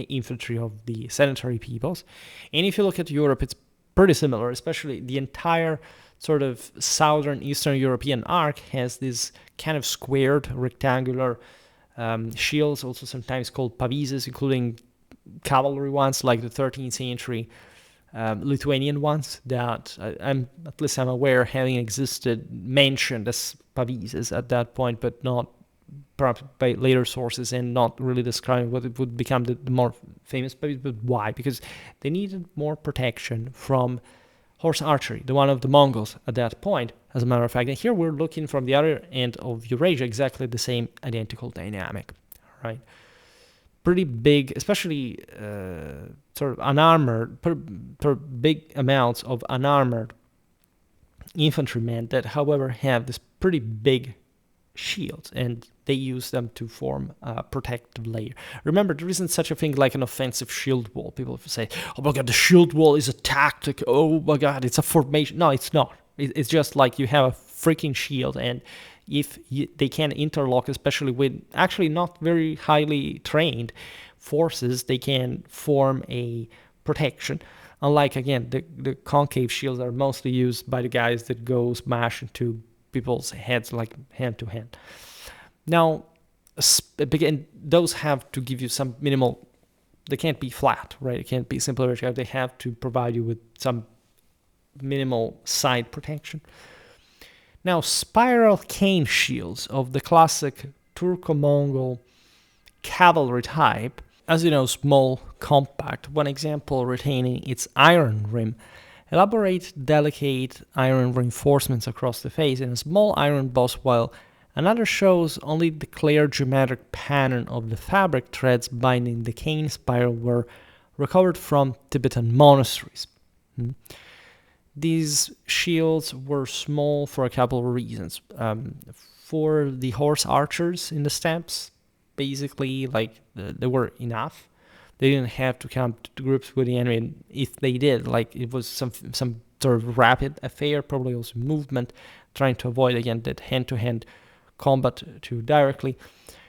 infantry of the sedentary peoples. And if you look at Europe, it's pretty similar, especially the entire sort of southern Eastern European arc has this kind of squared rectangular shields, also sometimes called pavises, including cavalry ones like the 13th century Lithuanian ones that I'm aware having existed, mentioned as pavises at that point, but not perhaps by later sources, and not really describing what it would become the more famous pavis. But why? Because they needed more protection from horse archery, the one of the Mongols at that point, as a matter of fact. And here we're looking from the other end of Eurasia, exactly the same identical dynamic, right? Pretty big, especially sort of unarmored, big amounts of unarmored infantrymen that, however, have this pretty big shields, and they use them to form a protective layer. Remember, there isn't such a thing like an offensive shield wall. People say, oh my god, the shield wall is a tactic. Oh my god, it's a formation. No, it's not. It's just like you have a freaking shield, and if they can interlock, especially with actually not very highly trained forces, they can form a protection. Unlike, again, the concave shields are mostly used by the guys that go smash into people's heads like hand to hand. Now, again, those have to give you some minimal, they can't be flat, right? It can't be simply vertical. They have to provide you with some minimal side protection. Now, spiral cane shields of the classic Turco-Mongol cavalry type, as you know, small, compact, one example retaining its iron rim, elaborate, delicate iron reinforcements across the face and a small iron boss, while another shows only the clear geometric pattern of the fabric threads binding the cane spiral were recovered from Tibetan monasteries. These shields were small for a couple of reasons. For the horse archers in the steppes, basically, like, they were enough. They didn't have to come to grips with the enemy. And if they did, like, it was some sort of rapid affair, probably also movement, trying to avoid, again, that hand-to-hand combat too directly.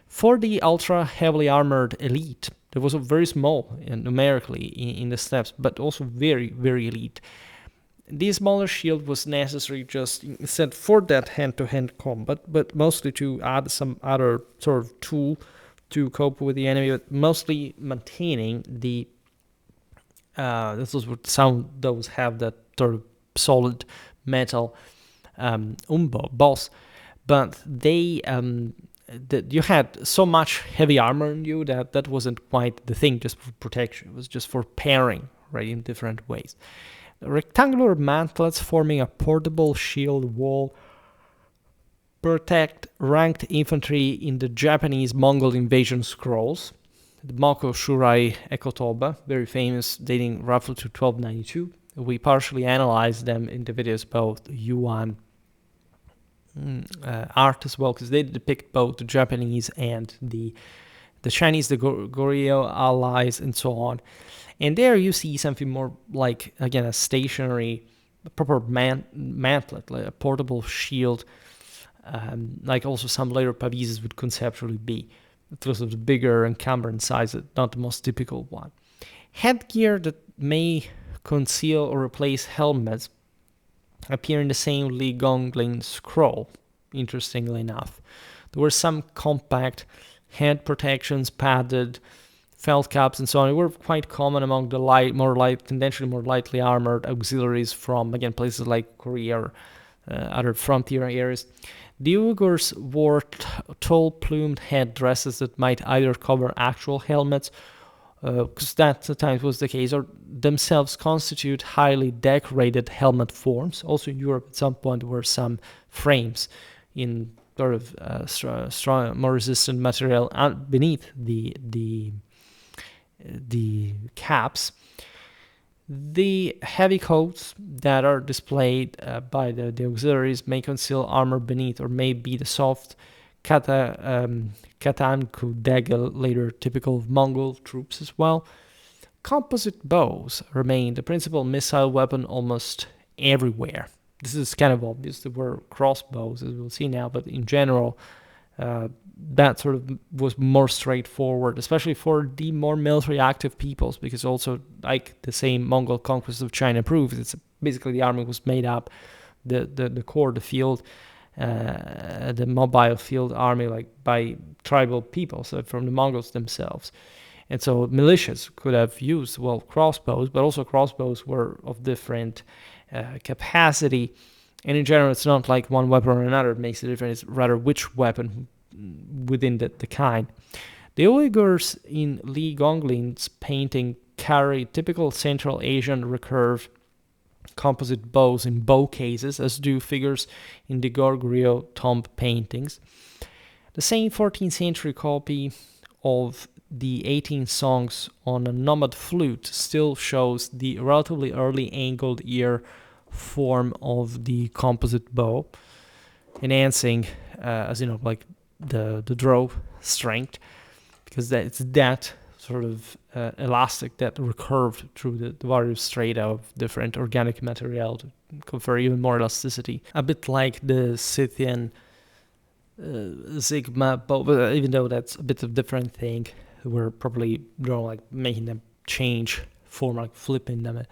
For the ultra heavily armored elite, there was a very small numerically in the steppes, but also very, very elite. This smaller shield was necessary just instead for that hand-to-hand combat, but mostly to add some other sort of tool to cope with the enemy, but mostly maintaining the those have that sort of solid metal boss, but they you had so much heavy armor in you that wasn't quite the thing just for protection. It was just for pairing, right, in different ways. Rectangular mantlets forming a portable shield wall protect ranked infantry in the Japanese Mongol invasion scrolls. The Mako Shurai Ekotoba, very famous, dating roughly to 1292, We partially analyzed them in the videos about Yuan art as well, because they depict both the Japanese and the Chinese, the Goryeo allies, and so on. And there you see something more like, again, a stationary, proper mantlet, like a portable shield, like also some later pavises would conceptually be. Because of the bigger and encumbrant size, not the most typical one. Headgear that may conceal or replace helmets appear in the same Li Gongling scroll, interestingly enough. There were some compact head protections, padded, felt caps, and so on. They were quite common among the tendentially more lightly armored auxiliaries from, again, places like Korea or other frontier areas. The Uyghurs wore tall plumed headdresses that might either cover actual helmets, because that at times was the case, or themselves constitute highly decorated helmet forms. Also in Europe at some point there were some frames in sort of strong, more resistant material beneath the caps. The heavy coats that are displayed by the auxiliaries may conceal armor beneath, or may be the soft katanku dagel, later typical of Mongol troops as well. Composite bows remain the principal missile weapon almost everywhere. This is kind of obvious. There were crossbows, as we'll see now, but in general, that sort of was more straightforward, especially for the more military active peoples, because also, like the same Mongol conquest of China proves, it's basically the army was made up, the core, the field, the mobile field army, like by tribal people, so from the Mongols themselves. And so militias could have used, well, crossbows, but also crossbows were of different capacity. And in general, it's not like one weapon or another makes a difference, it's rather which weapon within the kind. The Uyghurs in Li Gongling's painting carry typical Central Asian recurve composite bows in bow cases, as do figures in the Goryeo tomb paintings. The same 14th century copy of the 18 songs on a nomad flute still shows the relatively early angled ear form of the composite bow, enhancing, as you know, like the draw strength, because it's that sort of elastic that recurved through the various strata of different organic material to confer even more elasticity. A bit like the Scythian Sigma bow, but even though that's a bit of a different thing, we're probably like making them change form, like flipping them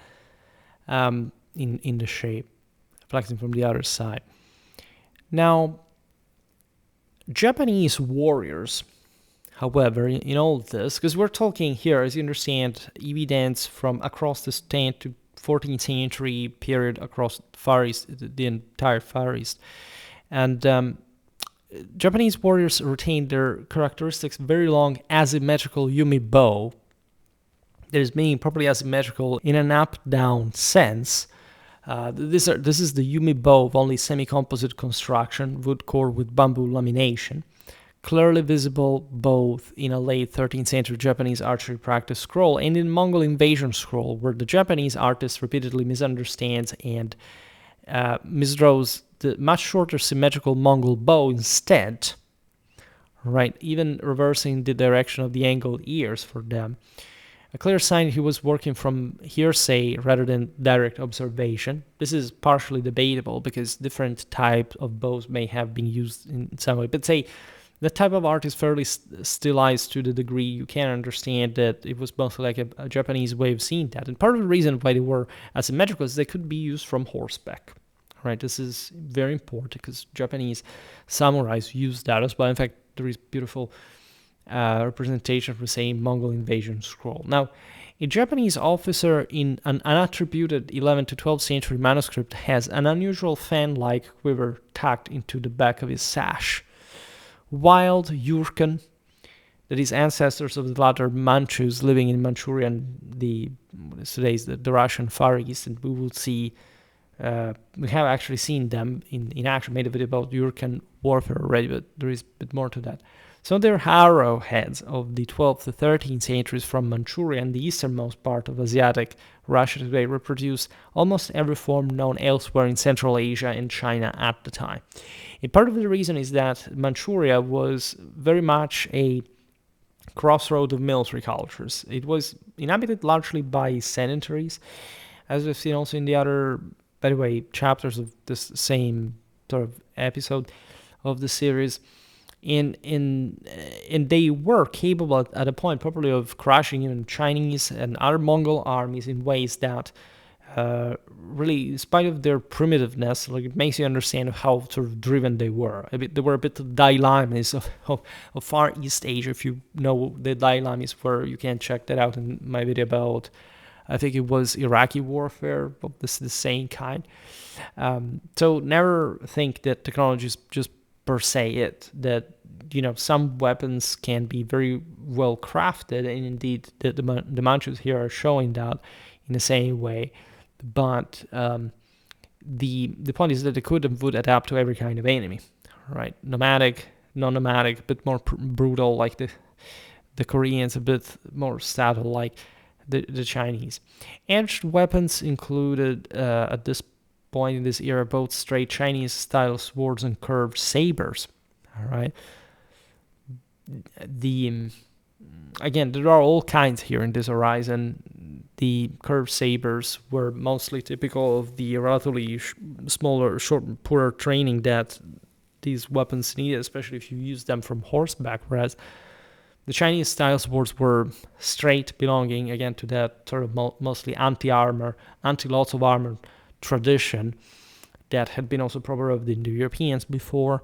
in the shape, flexing from the other side. Now, Japanese warriors, however, in all this, because we're talking here, as you understand, evidence from across the 10th to 14th century period across Far East, the entire Far East, and Japanese warriors retained their characteristics very long asymmetrical yumi bow. That is meaning properly asymmetrical in an up-down sense. This is the yumi bow of only semi-composite construction, wood core with bamboo lamination, clearly visible both in a late 13th century Japanese archery practice scroll and in Mongol invasion scroll, where the Japanese artist repeatedly misunderstands and misdraws the much shorter symmetrical Mongol bow instead, right? Even reversing the direction of the angled ears for them. A clear sign he was working from hearsay rather than direct observation. This is partially debatable because different types of bows may have been used in some way. But say the type of art is fairly stylized to the degree you can understand that it was mostly like a Japanese way of seeing that. And part of the reason why they were asymmetrical is they could be used from horseback. Right, this is very important because Japanese samurais used that as well. In fact, there is beautiful representation of the same Mongol invasion scroll. Now, a Japanese officer in an unattributed 11th to 12th century manuscript has an unusual fan-like quiver tucked into the back of his sash. Wild Yurkan, that is ancestors of the latter Manchus living in Manchuria and today's the Russian Far East, and we will see. We have actually seen them in action, made a video about Yurkan warfare already, but there is a bit more to that. Some of their arrowheads of the 12th to 13th centuries from Manchuria and the easternmost part of Asiatic Russia today reproduce almost every form known elsewhere in Central Asia and China at the time. And part of the reason is that Manchuria was very much a crossroad of military cultures. It was inhabited largely by sedentaries, as we've seen also in the other, by the way, chapters of this same sort of episode of the series. And they were capable at a point probably of crushing even Chinese and other Mongol armies in ways that really, in spite of their primitiveness, like it makes you understand how sort of driven they were. They were a bit of Dalai Lamas of Far East Asia. If you know the Dalai Lamas were, you can check that out in my video about, I think it was Iraqi warfare of the same kind. So never think that technology is just per se it, that some weapons can be very well crafted, and indeed the Manchus here are showing that in the same way. But the point is that they could and would adapt to every kind of enemy, right? Nomadic, non-nomadic, a bit more brutal like the Koreans, a bit more subtle like the Chinese. Edged weapons included at this point in this era both straight Chinese style swords and curved sabers. All right. Again, there are all kinds here in this horizon. The curved sabers were mostly typical of the relatively smaller, short, poorer training that these weapons needed, especially if you use them from horseback, whereas the Chinese style swords were straight, belonging again to that sort of mostly anti-armor, anti-lots of armor tradition that had been also proper of the Indo-Europeans before,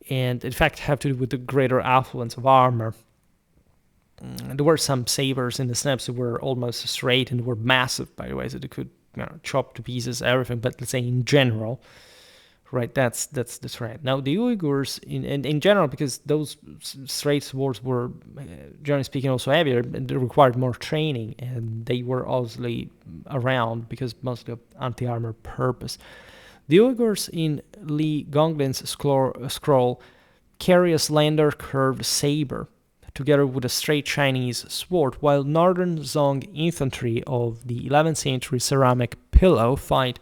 and in fact have to do with the greater affluence of armor. There were some sabers in the steppes that were almost straight and were massive, by the way, so they could chop to pieces everything. But let's say in general, right, that's the trend. Now the Uyghurs, in general, because those straight swords were, generally speaking, also heavier, and they required more training, and they were obviously around because mostly of anti-armor purpose. The Uyghurs in Li Gonglin's scroll carry a slender curved saber together with a straight Chinese sword, while northern Zhong infantry of the 11th century ceramic pillow fight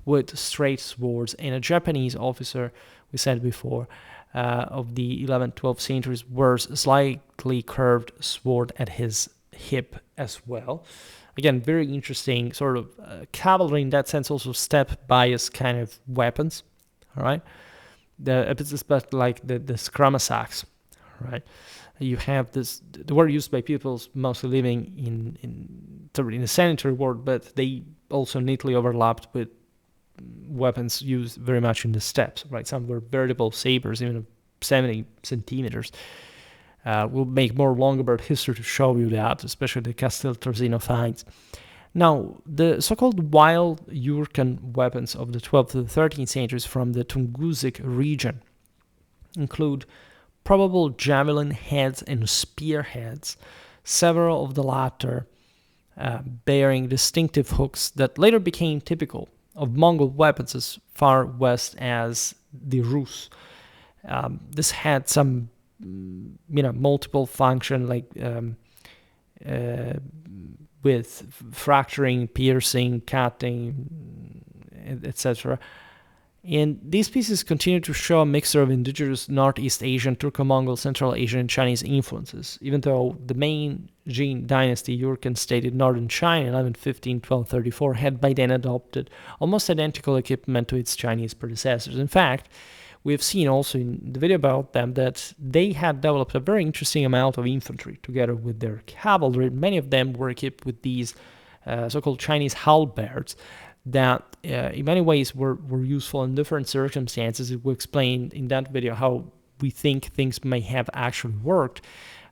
with straight swords, and a Japanese officer, we said before, of the 11th, 12th centuries wears a slightly curved sword at his hip as well. Again, very interesting sort of cavalry in that sense, also step bias kind of weapons, all right? It's like the scramasax, right? You have this, they were used by peoples mostly living in the sanitary world, but they also neatly overlapped with weapons used very much in the steppes, right? Some were veritable sabers, even of 70 centimeters. We'll make more Longobarд history to show you that, especially the Castel Torzino finds. Now, the so-called wild Jurchen weapons of the 12th to the 13th centuries from the Tungusic region include probable javelin heads and spearheads, several of the latter bearing distinctive hooks that later became typical of Mongol weapons as far west as the Rus. This had some, multiple function, like with fracturing, piercing, cutting, etc. And these pieces continue to show a mixture of indigenous Northeast Asian, Turco-Mongol, Central Asian, and Chinese influences, even though the main Ji'an dynasty, Jurchen state in northern China in 1115-1234, had by then adopted almost identical equipment to its Chinese predecessors. In fact, we have seen also in the video about them that they had developed a very interesting amount of infantry together with their cavalry. Many of them were equipped with these so-called Chinese halberds that in many ways were useful in different circumstances. It will explain in that video how we think things may have actually worked.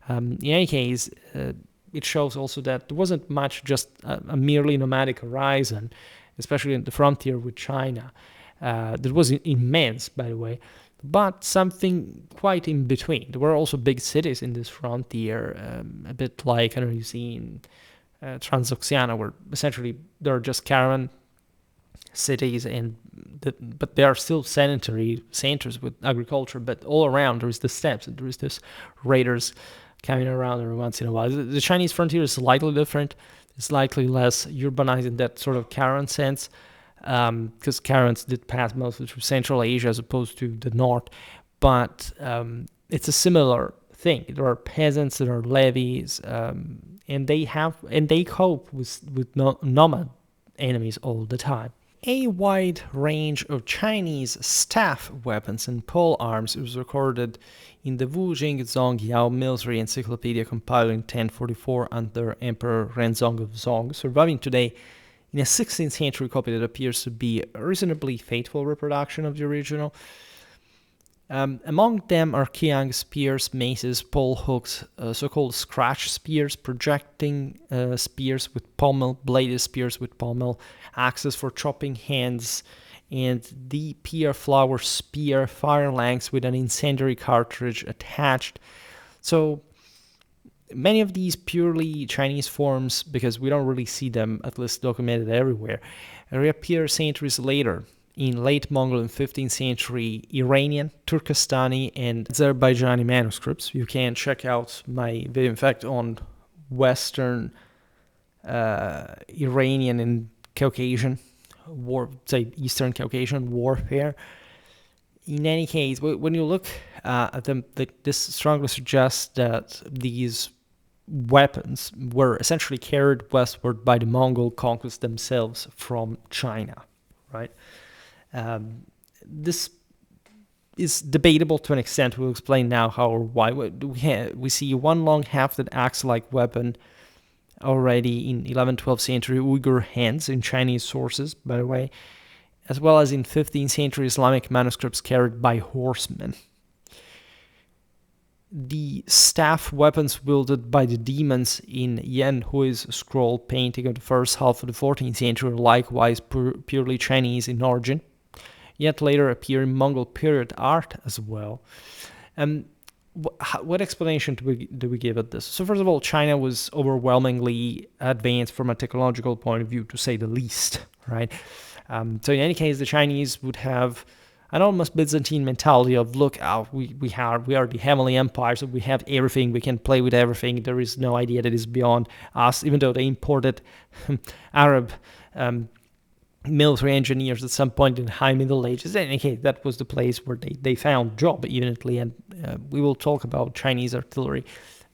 In any case, it shows also that there wasn't much just a merely nomadic horizon, especially in the frontier with China. That was immense, by the way, but something quite in between. There were also big cities in this frontier, a bit like, you see in Transoxiana, where essentially there are just caravan cities, but they are still sedentary centers with agriculture. But all around there is the steppes, and there is this raiders coming around every once in a while. The Chinese frontier is slightly different. It's slightly less urbanized in that sort of Karen sense, because Karens did pass mostly through Central Asia as opposed to the north. But it's a similar thing. There are peasants, there are levies, and they cope with nomad enemies all the time. A wide range of Chinese staff weapons and pole arms was recorded in the Wu Jing Zongyao military encyclopedia compiled in 1044 under Emperor Renzong of Zong, surviving today in a 16th century copy that appears to be a reasonably faithful reproduction of the original. Among them are Qiang spears, maces, pole hooks, so-called scratch spears, projecting spears with pommel, bladed spears with pommel, axes for chopping hands, and the pear flower spear, fire lance with an incendiary cartridge attached. So many of these purely Chinese forms, because we don't really see them, at least documented everywhere, reappear centuries later in late Mongol and 15th century Iranian, Turkestani, and Azerbaijani manuscripts. You can check out my video, in fact, on Western Iranian and Caucasian Eastern Caucasian warfare. In any case, when you look at them, this strongly suggests that these weapons were essentially carried westward by the Mongol conquest themselves from China, right? This is debatable to an extent. We'll explain now how or why. We see one long hafted axe-like weapon already in 11th-12th century Uyghur hands in Chinese sources, by the way, as well as in 15th century Islamic manuscripts carried by horsemen. The staff weapons wielded by the demons in Yan Hui's scroll painting of the first half of the 14th century are likewise purely Chinese in origin, yet later appear in Mongol period art as well. What explanation do we give at this? So first of all, China was overwhelmingly advanced from a technological point of view, to say the least, right? So in any case, the Chinese would have an almost Byzantine mentality of, look, we are the heavenly empire, so we have everything, we can play with everything. There is no idea that is beyond us, even though they imported Arab military engineers at some point in the High Middle Ages. In any case, that was the place where they found job evidently, and we will talk about Chinese artillery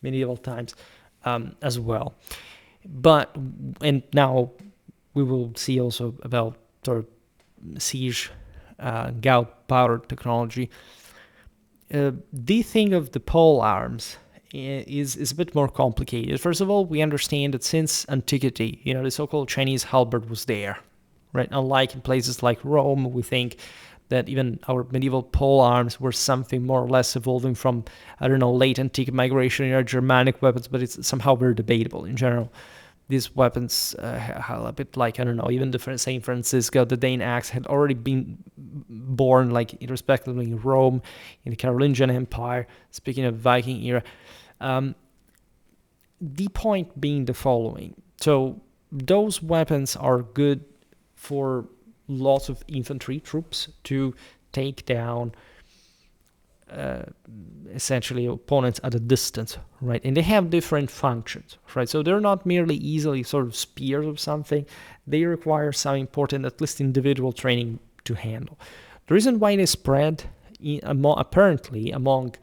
medieval times as well. And now we will see also about sort of siege gout powder technology. The thing of the pole arms is a bit more complicated. First of all, we understand that since antiquity, the so-called Chinese halberd was there, right? Unlike in places like Rome, we think that even our medieval pole arms were something more or less evolving from, late antique migration in our Germanic weapons, but it's somehow very debatable in general. These weapons, a bit like, even the St. Francisco, the Dane axe, had already been born, respectively in Rome, in the Carolingian Empire, speaking of Viking era. The point being the following. So those weapons are good for lots of infantry troops to take down essentially opponents at a distance, right? And they have different functions, right? So they're not merely easily sort of spears of something. They require some important, at least individual training to handle. The reason why they spread apparently among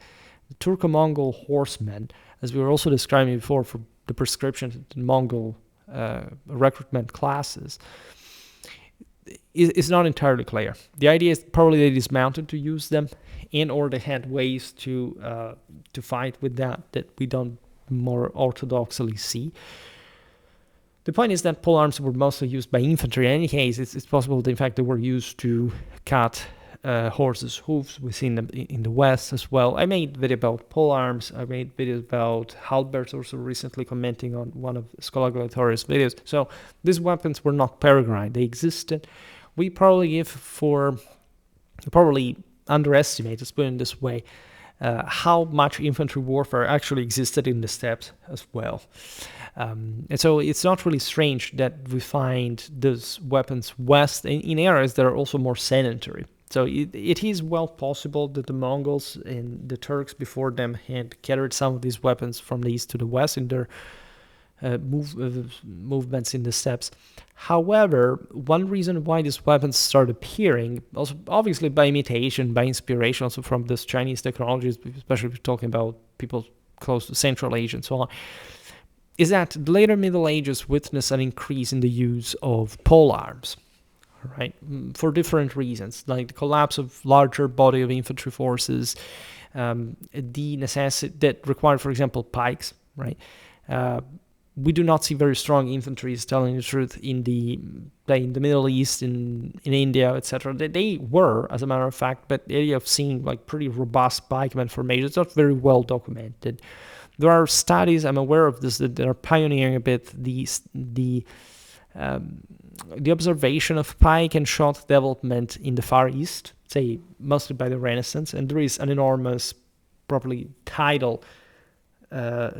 the Turco-Mongol horsemen, as we were also describing before for the prescription to Mongol recruitment classes, is not entirely clear. The idea is probably they dismounted to use them, or they had ways to fight with that we don't more orthodoxly see. The point is that pole arms were mostly used by infantry. In any case, it's possible that in fact they were used to cut horses' hooves. We've seen them in the West as well. I made a video about pole arms. I made videos about halberds also recently, commenting on one of Schola Gladiatoris videos. So these weapons were not peregrine. They existed. We probably underestimate, let's put it in this way, how much infantry warfare actually existed in the steppes as well. And so it's not really strange that we find those weapons west in areas that are also more sedentary. So it is well possible that the Mongols and the Turks before them had carried some of these weapons from the east to the west in their movements in the steppes. However, one reason why these weapons start appearing, also obviously by imitation, by inspiration, also from this Chinese technologies, especially if we're talking about people close to Central Asia and so on, is that the later Middle Ages witnessed an increase in the use of pole arms, right? For different reasons, like the collapse of larger body of infantry forces, the necessity that required, for example, pikes, right? We do not see very strong infantry, telling the truth, in the Middle East, in India, etc. They were, as a matter of fact, but the idea of seeing like pretty robust pikemen formations is not very well documented. There are studies, I'm aware of this, that are pioneering a bit the observation of pike and shot development in the Far East, say mostly by the Renaissance, and there is an enormous, probably tidal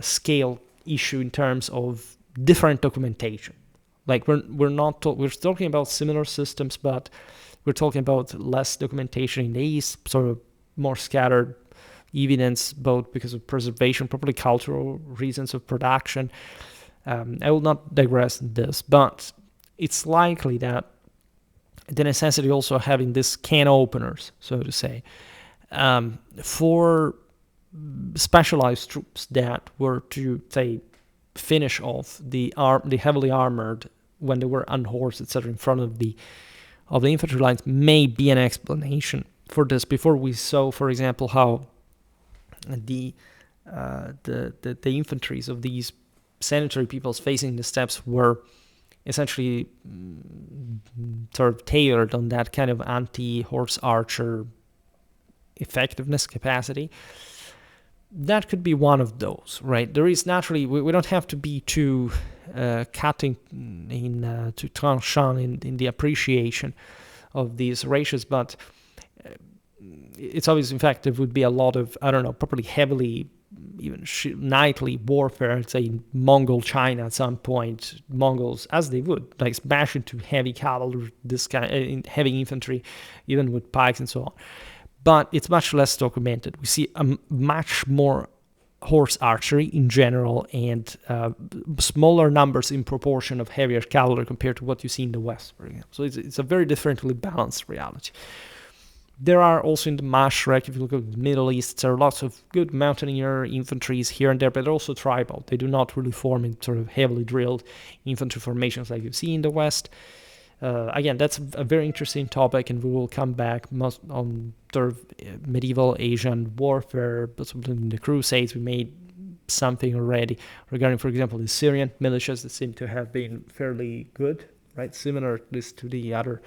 scale issue in terms of different documentation. Like we're talking about similar systems, but we're talking about less documentation in the East, sort of more scattered evidence, both because of preservation, probably cultural reasons of production. I will not digress in this, but it's likely that the necessity also having these can openers, so to say, for specialized troops that were to, say, finish off the heavily armored when they were unhorsed, etc., in front of the infantry lines, may be an explanation for this. Before we saw, for example, how the infantries of these sedentary peoples facing the steppes were essentially sort of tailored on that kind of anti-horse archer effectiveness capacity. That could be one of those, right? There is naturally, we don't have to be too cutting too tranchant in the appreciation of these ratios, but it's obvious, in fact, there would be a lot of, probably heavily, even nightly warfare, say, in Mongol China at some point. Mongols, as they would, like smash into heavy cavalry, this kind, heavy infantry, even with pikes and so on. But it's much less documented. We see a much more horse archery in general and smaller numbers in proportion of heavier cavalry compared to what you see in the West, for example. So it's a very differently balanced reality. There are also in the Mashrek, if you look at the Middle East, there are lots of good mountaineer infantries here and there, but they're also tribal. They do not really form in sort of heavily drilled infantry formations like you see in the West. Again, that's a very interesting topic, and we will come back on sort of medieval Asian warfare, but in the Crusades we made something already regarding, for example, the Syrian militias that seem to have been fairly good, right? Similar at least to the other,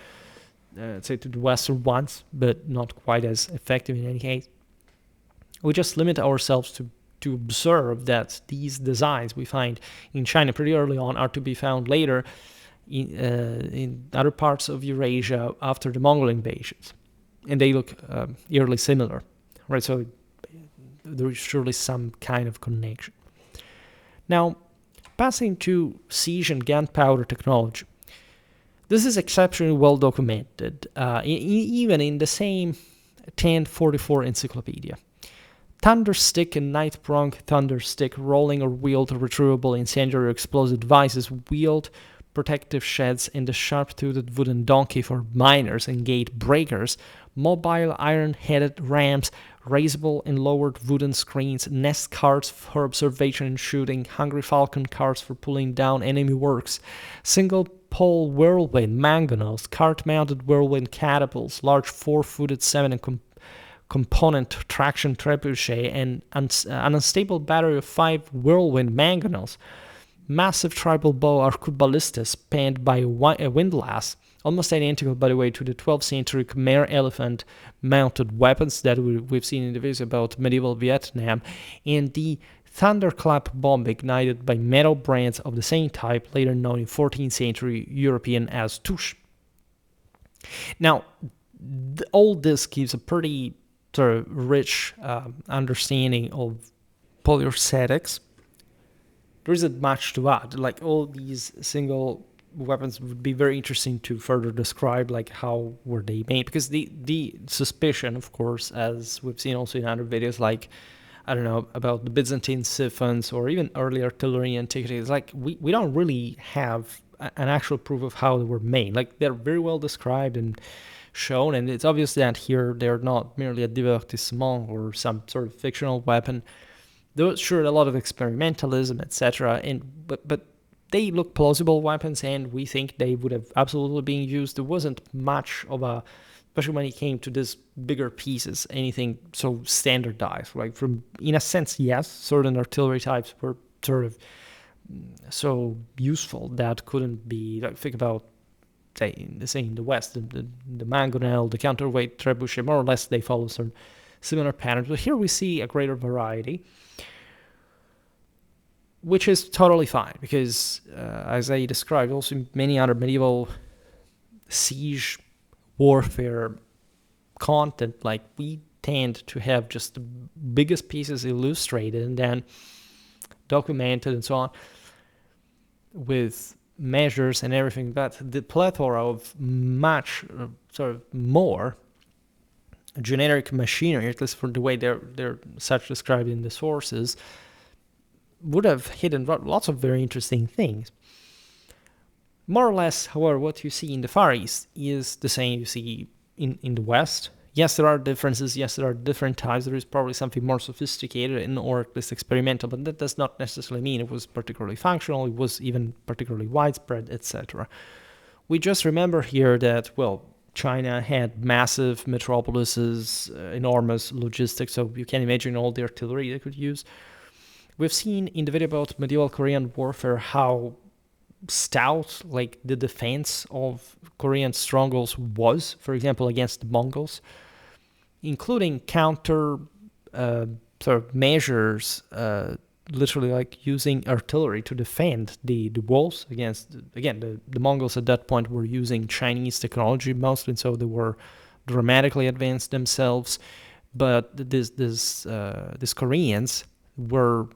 say to the Western ones, but not quite as effective in any case. We just limit ourselves to observe that these designs we find in China pretty early on are to be found later in other parts of Eurasia after the Mongol invasions, and they look eerily similar, right? So there is surely some kind of connection. Now, passing to siege and gunpowder technology. This is exceptionally well documented, even in the same 1044 encyclopedia. Thunderstick and night-pronged thunderstick, rolling or wheeled retrievable incendiary explosive devices, wheeled protective sheds, and the sharp-toothed wooden donkey for miners and gate breakers, mobile iron-headed rams, raisable and lowered wooden screens, nest carts for observation and shooting, hungry falcon carts for pulling down enemy works, single-pole whirlwind mangonels, cart-mounted whirlwind catapults, large 4-footed 7-component traction trebuchet, and an unstable battery of 5 whirlwind mangonels, massive tribal bow arquebulistas panned by a windlass, almost identical, by the way, to the 12th century Khmer elephant mounted weapons that we've seen in the videos about medieval Vietnam, and the thunderclap bomb ignited by metal brands of the same type, later known in 14th century European as touche. Now, all this gives a pretty sort of rich understanding of polyursatics, there isn't much to add. Like, all these single weapons would be very interesting to further describe, like how were they made, because the suspicion, of course, as we've seen also in other videos, like, I don't know, about the Byzantine siphons or even early artillery antiquities, like we don't really have an actual proof of how they were made. Like, they're very well described and shown, and it's obvious that here they're not merely a divertissement or some sort of fictional weapon. There's sure a lot of experimentalism, etc. But they look plausible weapons, and we think they would have absolutely been used. There wasn't much of a, especially when it came to these bigger pieces, anything so standardized. Like, from, in a sense, yes, certain artillery types were sort of so useful that couldn't be, like, think about, say in the West, the mangonel, the counterweight trebuchet, more or less they follow some similar patterns. But here we see a greater variety, which is totally fine, because as I described, also many other medieval siege warfare content, like, we tend to have just the biggest pieces illustrated and then documented and so on with measures and everything. But the plethora of much sort of more generic machinery, at least for the way they're such described in the sources, would have hidden lots of very interesting things. More or less, however, what you see in the Far East is the same you see in the West. Yes, there are differences. Yes, there are different types. There is probably something more sophisticated and or at least experimental, but that does not necessarily mean it was particularly functional, it was even particularly widespread, etc. We just remember here that, well, China had massive metropolises, enormous logistics, so you can imagine all the artillery they could use. We've seen in the video about medieval Korean warfare how stout, like, the defense of Korean strongholds was, for example, against the Mongols, including counter sort of measures, literally like using artillery to defend the walls against, again, the Mongols at that point were using Chinese technology mostly, and so they were dramatically advanced themselves. But these Koreans were,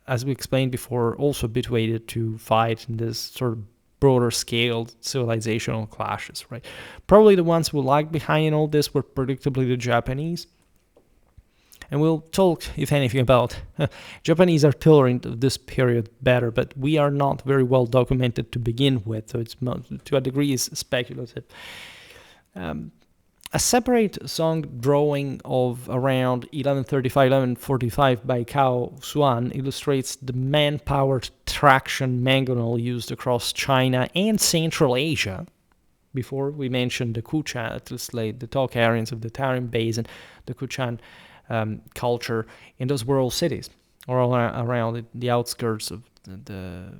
as we explained before, also habituated to fight in this sort of broader scale civilizational clashes, right? Probably the ones who lagged behind in all this were predictably the Japanese. And we'll talk, if anything, about Japanese artillery in this period better, but we are not very well documented to begin with, so it's to a degree is speculative. A separate song drawing of around 1135-1145 by Cao Xuan illustrates the man-powered traction mangonel used across China and Central Asia. Before we mentioned the Kuchan, at least like the Tocharians of the Tarim Basin, the Kuchan culture in those rural cities, or all around the outskirts of the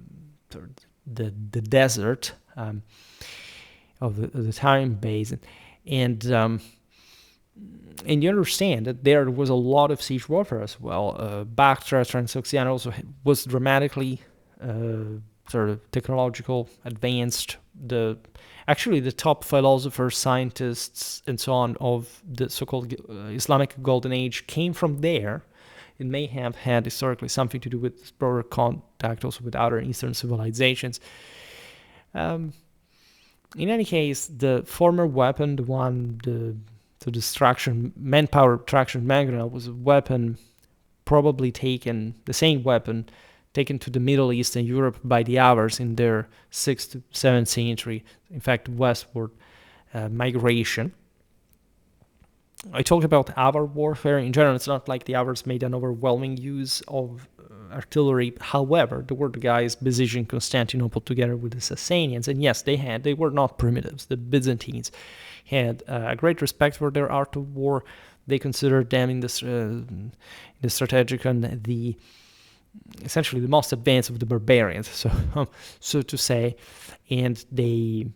desert of the Tarim Basin. And you understand that there was a lot of siege warfare as well. Bactria, Transoxiana also was dramatically sort of technological, advanced. Actually, the top philosophers, scientists, and so on of the so-called Islamic Golden Age came from there. It may have had historically something to do with broader contact also with other Eastern civilizations. In any case, the former weapon, the one, the manpower traction mangonel, was a weapon probably taken, the same weapon taken to the Middle East and Europe by the Avars in their 6th to 7th century, in fact, westward migration. I talked about Avar warfare. In general, it's not like the Avars made an overwhelming use of artillery. However, there were the guys besieging Constantinople together with the Sasanians, and yes, they were not primitives. The Byzantines had a great respect for their art of war. They considered them in the Strategicon essentially the most advanced of the barbarians, so to say, and they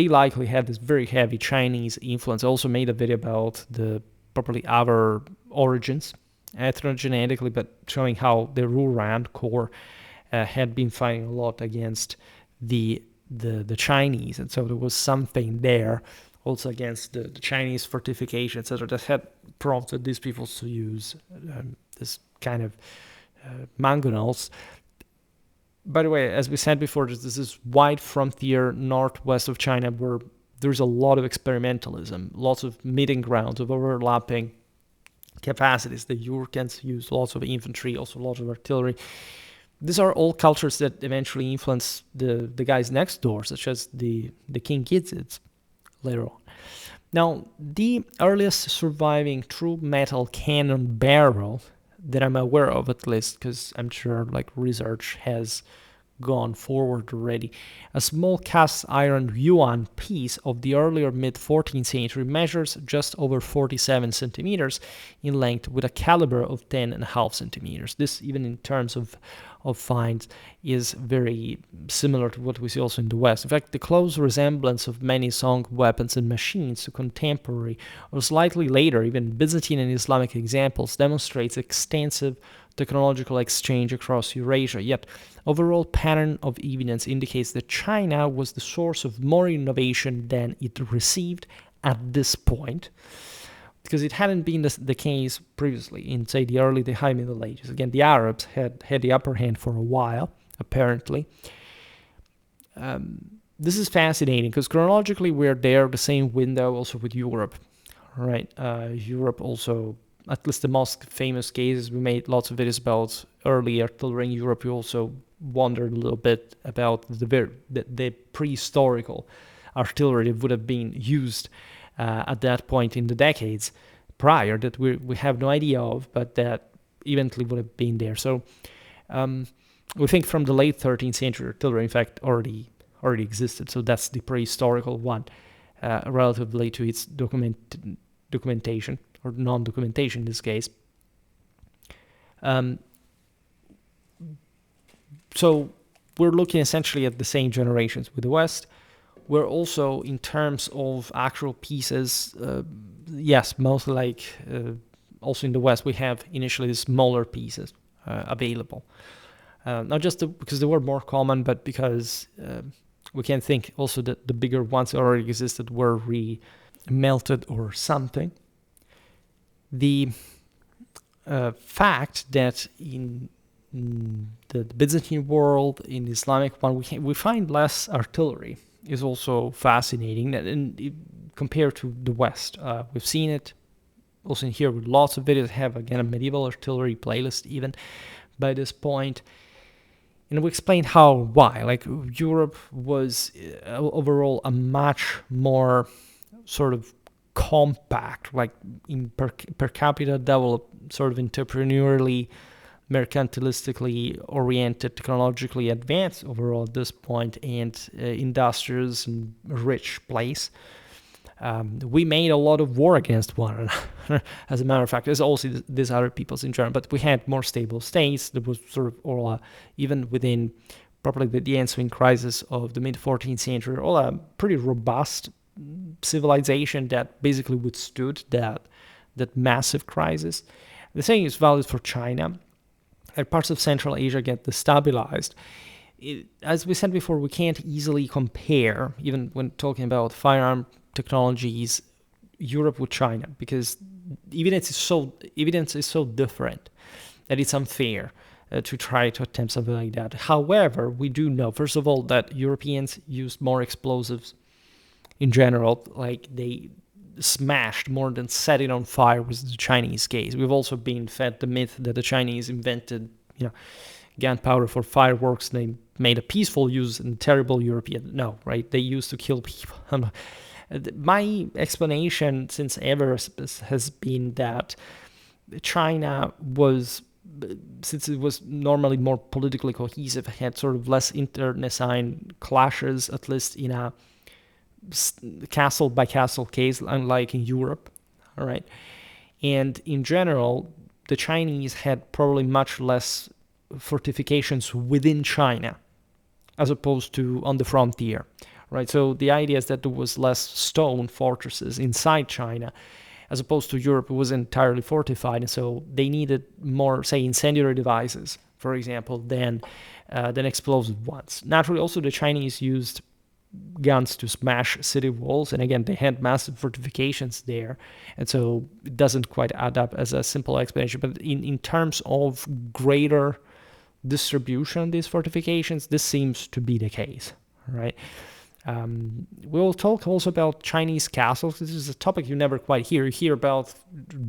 likely had this very heavy Chinese influence. I also made a video about the properly Avar origins, ethnogenetically, but showing how the Rouran Corps had been fighting a lot against the Chinese, and so there was something there also against the Chinese fortification, etc., that had prompted these peoples to use this kind of mangonels. By the way, as we said before, this is wide frontier northwest of China where there's a lot of experimentalism, lots of meeting grounds of overlapping capacities. The Yurkens used lots of infantry, also lots of artillery. These are all cultures that eventually influence the guys next door, such as the King Kizids later on. Now, the earliest surviving true metal cannon barrel that I'm aware of, at least, because I'm sure like research has gone forward already. A small cast iron Ji'an piece of the earlier mid-14th century measures just over 47 centimeters in length with a caliber of 10.5 centimeters. This, even in terms of finds, is very similar to what we see also in the West. In fact, the close resemblance of many Song weapons and machines to contemporary or slightly later, even Byzantine and Islamic examples, demonstrates extensive technological exchange across Eurasia. Yet, overall pattern of evidence indicates that China was the source of more innovation than it received at this point, because it hadn't been the case previously in, say, the high Middle Ages. Again, the Arabs had the upper hand for a while, apparently. This is fascinating because chronologically we're there, the same window also with Europe, right? Europe also, at least the most famous cases, we made lots of videos about early artillery in Europe. We also wondered a little bit about the prehistorical artillery that would have been used at that point in the decades prior that we have no idea of, but that eventually would have been there. So we think from the late 13th century, artillery, in fact, already existed. So that's the prehistorical one, relatively to its documentation, or non-documentation in this case. So we're looking essentially at the same generations with the West. We're also, in terms of actual pieces, yes, mostly like also in the West, we have initially the smaller pieces available. Not just because they were more common, but because we can think also that the bigger ones that already existed were re-melted or something. The fact that in the Byzantine world, in the Islamic one, we find less artillery is also fascinating, and compared to the West. We've seen it also in here with lots of videos. Have, again, a medieval artillery playlist even by this point. And we explained why. Like, Europe was overall a much more sort of compact, like in per capita developed, sort of entrepreneurially, mercantilistically oriented, technologically advanced overall at this point, and industrious and rich place. We made a lot of war against one another, as a matter of fact. There's also these other peoples in general, but we had more stable states. There was sort of all, even within probably the ensuing crisis of the mid-14th century, all a pretty robust civilization that basically withstood that massive crisis. The same is valid for China. Parts of Central Asia get destabilized. As we said before, we can't easily compare, even when talking about firearm technologies, Europe with China, because evidence is so different that it's unfair to try to attempt something like that. However, we do know, first of all, that Europeans used more explosives in general, like they smashed more than set it on fire was the Chinese case. We've also been fed the myth that the Chinese invented, gunpowder for fireworks. They made a peaceful use and terrible European. No, right? They used to kill people. My explanation since ever has been that China was, since it was normally more politically cohesive, had sort of less internecine clashes, at least in a castle by castle case, unlike in Europe. All right. And in general, the Chinese had probably much less fortifications within China as opposed to on the frontier, right? So the idea is that there was less stone fortresses inside China as opposed to Europe, it was entirely fortified. And so they needed more, say, incendiary devices, for example, than explosive ones. Naturally, also the Chinese used guns to smash city walls. And again, they had massive fortifications there. And so it doesn't quite add up as a simple explanation. But in terms of greater distribution of these fortifications, this seems to be the case, right? We'll talk also about Chinese castles. This is a topic you never quite hear. You hear about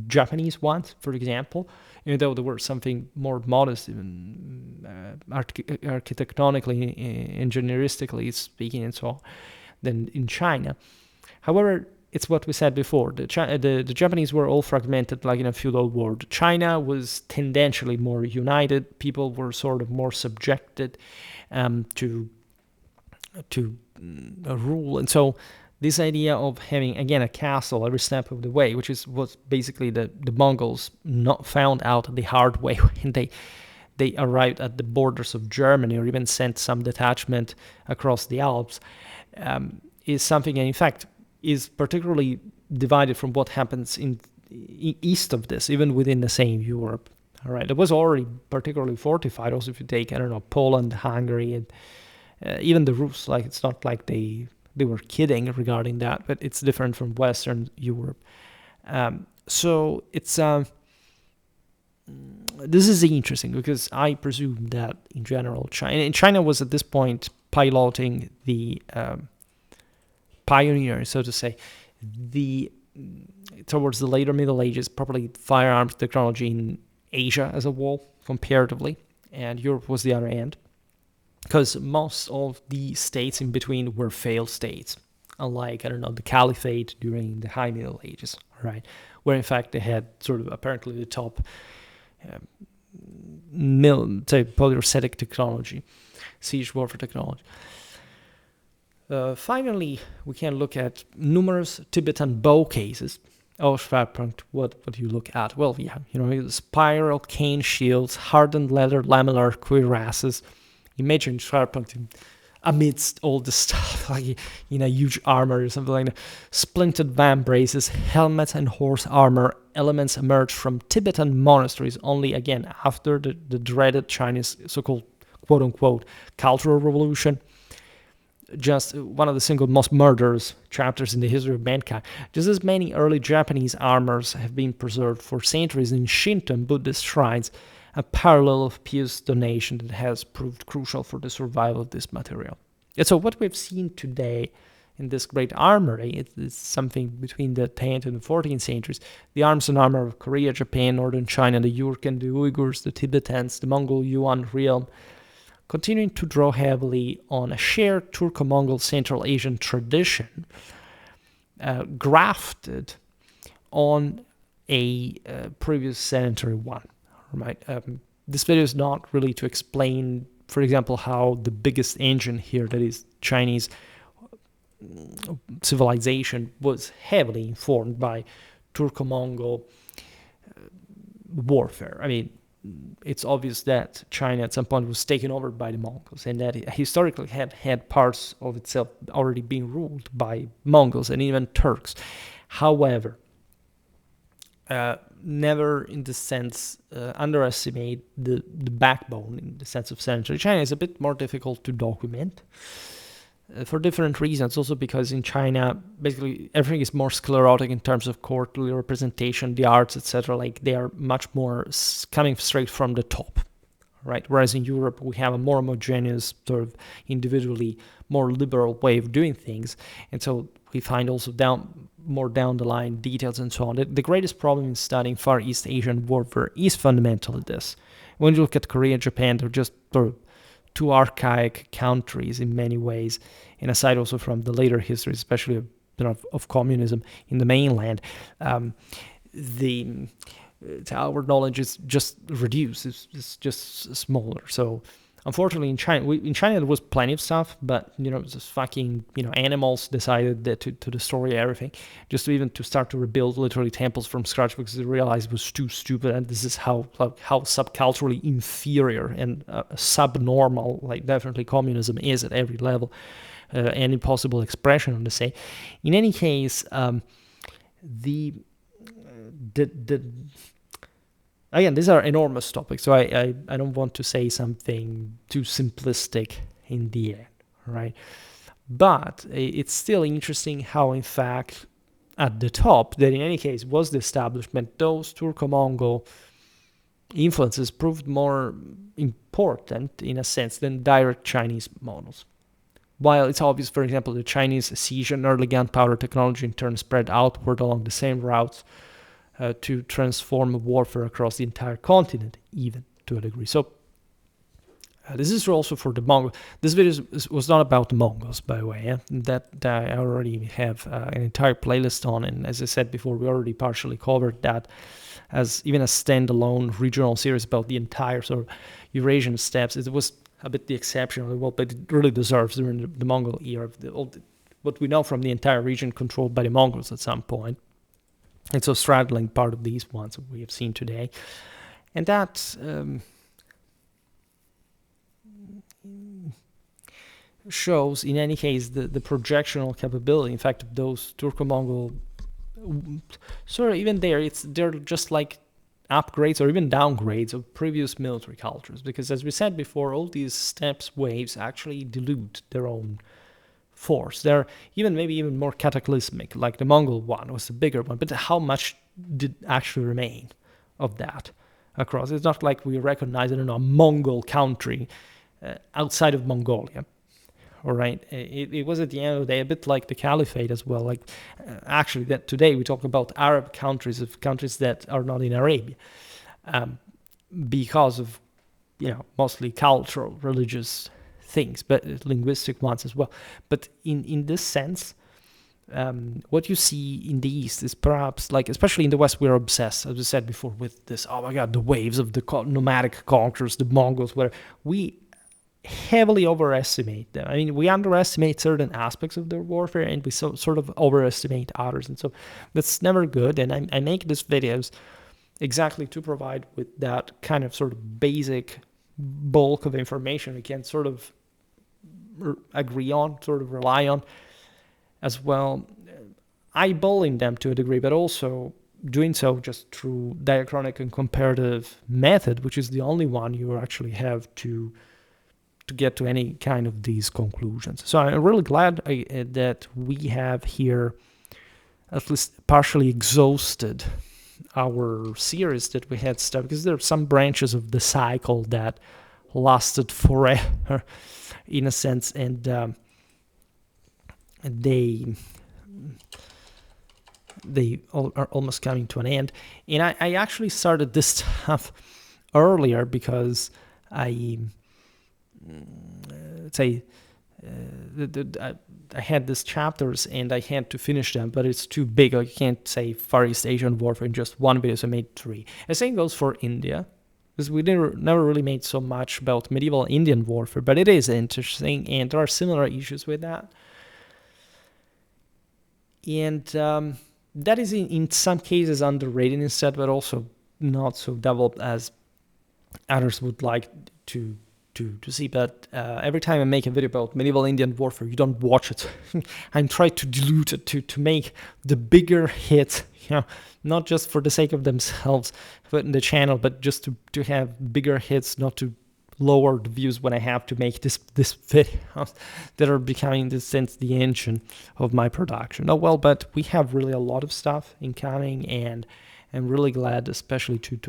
Japanese ones, for example, even though there were something more modest, even architectonically, engineeristically speaking, and so on, than in China. However, it's what we said before. The Japanese were all fragmented like in a feudal world. China was tendentially more united. People were sort of more subjected to rule. And so this idea of having, again, a castle every step of the way, which is what basically the Mongols not found out the hard way when they arrived at the borders of Germany, or even sent some detachment across the Alps, is something, and in fact, is particularly divided from what happens in east of this, even within the same Europe. All right, it was already particularly fortified. Also, if you take, I don't know, Poland, Hungary, and even the Rus, like, it's not like they were kidding regarding that, but it's different from Western Europe. So it's this is interesting, because I presume that in general China was at this point piloting the pioneer, so to say, towards the later Middle Ages, probably firearms technology in Asia as a whole, comparatively, and Europe was the other end, because most of the states in between were failed states, unlike, I don't know, the Caliphate during the High Middle Ages, right, where in fact they had sort of apparently the top polyurcetic technology, siege warfare technology. Finally, we can look at numerous Tibetan bow cases. Oh, Schwerpunkt, what you look at? Well, yeah, spiral cane shields, hardened leather lamellar cuirasses. Imagine Schwerpunkt amidst all this stuff, like in a huge armor or something like that. Splintered vambraces, helmets, and horse armor elements emerged from Tibetan monasteries only, again, after the dreaded Chinese so-called quote-unquote cultural revolution. Just one of the single most murderous chapters in the history of mankind. Just as many early Japanese armors have been preserved for centuries in Shinto and Buddhist shrines, a parallel of pious donation that has proved crucial for the survival of this material. And so what we've seen today in this great armory is something between the 10th and the 14th centuries. The arms and armor of Korea, Japan, Northern China, the Yurchen, the Uyghurs, the Tibetans, the Mongol Yuan realm, continuing to draw heavily on a shared Turco-Mongol Central Asian tradition, grafted on a previous sedentary one. Right? This video is not really to explain, for example, how the biggest engine here, that is Chinese civilization, was heavily informed by Turco-Mongol warfare. I mean, it's obvious that China at some point was taken over by the Mongols, and that it historically had parts of itself already being ruled by Mongols and even Turks. However, never in the sense underestimate the backbone in the sense of century. China is a bit more difficult to document for different reasons. Also because in China, basically everything is more sclerotic in terms of courtly representation, the arts, etc. Like they are much more coming straight from the top, right? Whereas in Europe, we have a more homogeneous, sort of individually more liberal way of doing things. And so we find also more down the line details and so on. The greatest problem in studying Far East Asian warfare is fundamentally this. When you look at Korea and Japan, they're just sort of two archaic countries in many ways, and aside also from the later history, especially of communism in the mainland, our knowledge is just reduced. It's just smaller. So unfortunately, in China there was plenty of stuff, but just fucking animals decided that to destroy everything, just to start to rebuild literally temples from scratch, because they realized it was too stupid, and this is how subculturally inferior and subnormal, like definitely communism is at every level, and impossible expression on the same. In any case, again, these are enormous topics, so I don't want to say something too simplistic in the end, right? But it's still interesting how, in fact, at the top, that in any case was the establishment, those Turco-Mongol influences proved more important, in a sense, than direct Chinese models. While it's obvious, for example, the Chinese siege and early gunpowder technology in turn spread outward along the same routes to transform warfare across the entire continent, even to a degree. So this is also for the Mongols. This video was not about the Mongols, by the way. That I already have an entire playlist on, and as I said before, we already partially covered that as even a standalone regional series about the entire sort of Eurasian steppes. It was a bit the exception of the world, but it really deserves during the Mongol era, what we know from the entire region controlled by the Mongols at some point. It's a straddling part of these ones that we have seen today. And that shows, in any case, the projectional capability, in fact, of those Turco-Mongol. So even they're just like upgrades or even downgrades of previous military cultures, because as we said before, all these steppes waves actually dilute their own force. They're maybe even more cataclysmic, like the Mongol one was the bigger one, but how much did actually remain of that across? It's not like we recognize, I don't know, a Mongol country outside of Mongolia. All right, it was at the end of the day a bit like the Caliphate as well. Like, actually, that today we talk about Arab countries, of countries that are not in Arabia, because of mostly cultural, religious things, but linguistic ones as well. But in this sense, what you see in the East is perhaps, like, especially in the West, we're obsessed, as we said before, with this. Oh my God, the waves of the nomadic conquerors, the Mongols, where we heavily overestimate them. I mean, we underestimate certain aspects of their warfare, and we sort of overestimate others, and so that's never good. And I make these videos exactly to provide with that kind of sort of basic bulk of information we can sort of agree on, sort of rely on as well, eyeballing them to a degree, but also doing so just through diachronic and comparative method, which is the only one you actually have to get to any kind of these conclusions. So I'm really glad that we have here at least partially exhausted our series that we had started, because there are some branches of the cycle that lasted forever in a sense, and they are almost coming to an end. And I actually started this stuff earlier because I had these chapters and I had to finish them, but it's too big. I can't say Far East Asian warfare in just one video, so I made 3. The same goes for India, because we never really made so much about medieval Indian warfare, but it is interesting, and there are similar issues with that. And that is in some cases underrated instead, but also not so developed as others would like to see. But every time I make a video about medieval Indian warfare, you don't watch it. I'm trying to dilute it to make the bigger hits, not just for the sake of themselves, but in the channel, but just to have bigger hits, not to lower the views when I have to make this videos that are becoming, in this sense, the engine of my production. Oh well, but we have really a lot of stuff incoming, and I'm really glad, especially to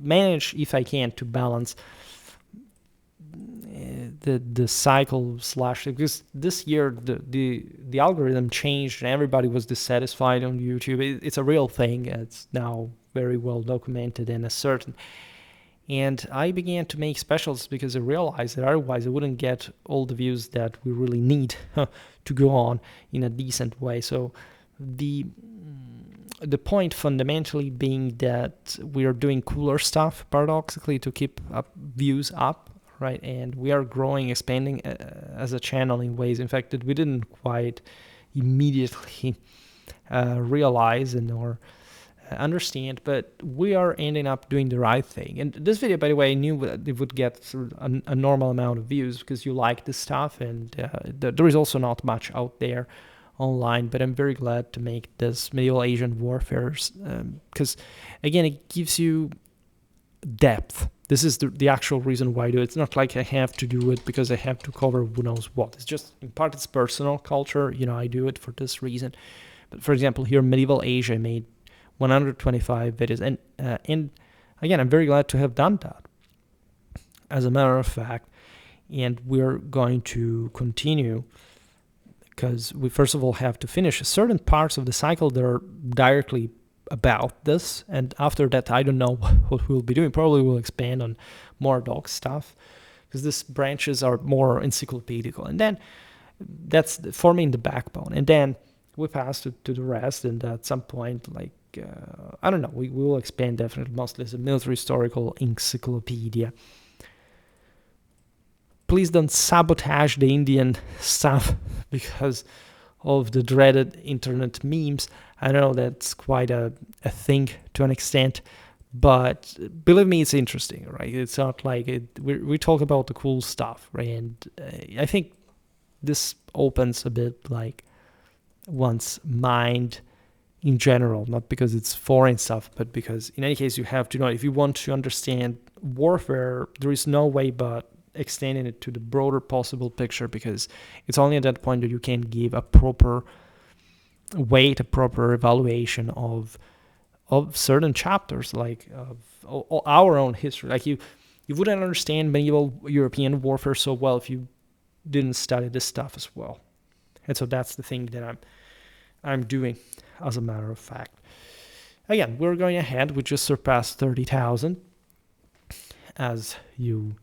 manage, if I can, to balance the cycle / because this year the algorithm changed and everybody was dissatisfied on YouTube. It's a real thing. It's now very well documented and ascertained. And I began to make specials because I realized that otherwise I wouldn't get all the views that we really need to go on in a decent way. So the point fundamentally being that we are doing cooler stuff, paradoxically, to keep views up, right? And we are growing, expanding as a channel in ways, in fact, that we didn't quite immediately realize or understand, but we are ending up doing the right thing. And this video, by the way, I knew that it would get sort of a normal amount of views because you like this stuff, and there is also not much out there online, but I'm very glad to make this medieval Asian warfare because again, it gives you depth This is the actual reason why I do it. It's not like I have to do it because I have to cover who knows what. It's just, in part, it's personal culture. I do it for this reason. But for example, here in Medieval Asia, I made 125 videos. And again, I'm very glad to have done that, as a matter of fact. And we're going to continue, because we first of all have to finish certain parts of the cycle that are directly about this, and after that I don't know what we'll be doing. Probably we'll expand on more dog stuff, because these branches are more encyclopedical, and then that's forming the backbone, and then we pass to the rest, and at some point, like I don't know, we will expand definitely, mostly as a military historical encyclopedia. Please don't sabotage the Indian stuff because of the dreaded internet memes. I know that's quite a thing to an extent, but believe me, it's interesting, right? It's not like we talk about the cool stuff, right? And I think this opens a bit like one's mind in general, not because it's foreign stuff, but because in any case you have to know, if you want to understand warfare, there is no way but extending it to the broader possible picture, because it's only at that point that you can give a proper weight, a proper evaluation of certain chapters, like of our own history. Like you wouldn't understand medieval European warfare so well if you didn't study this stuff as well. And so that's the thing that I'm doing, as a matter of fact. Again, we're going ahead. We just surpassed 30,000, as you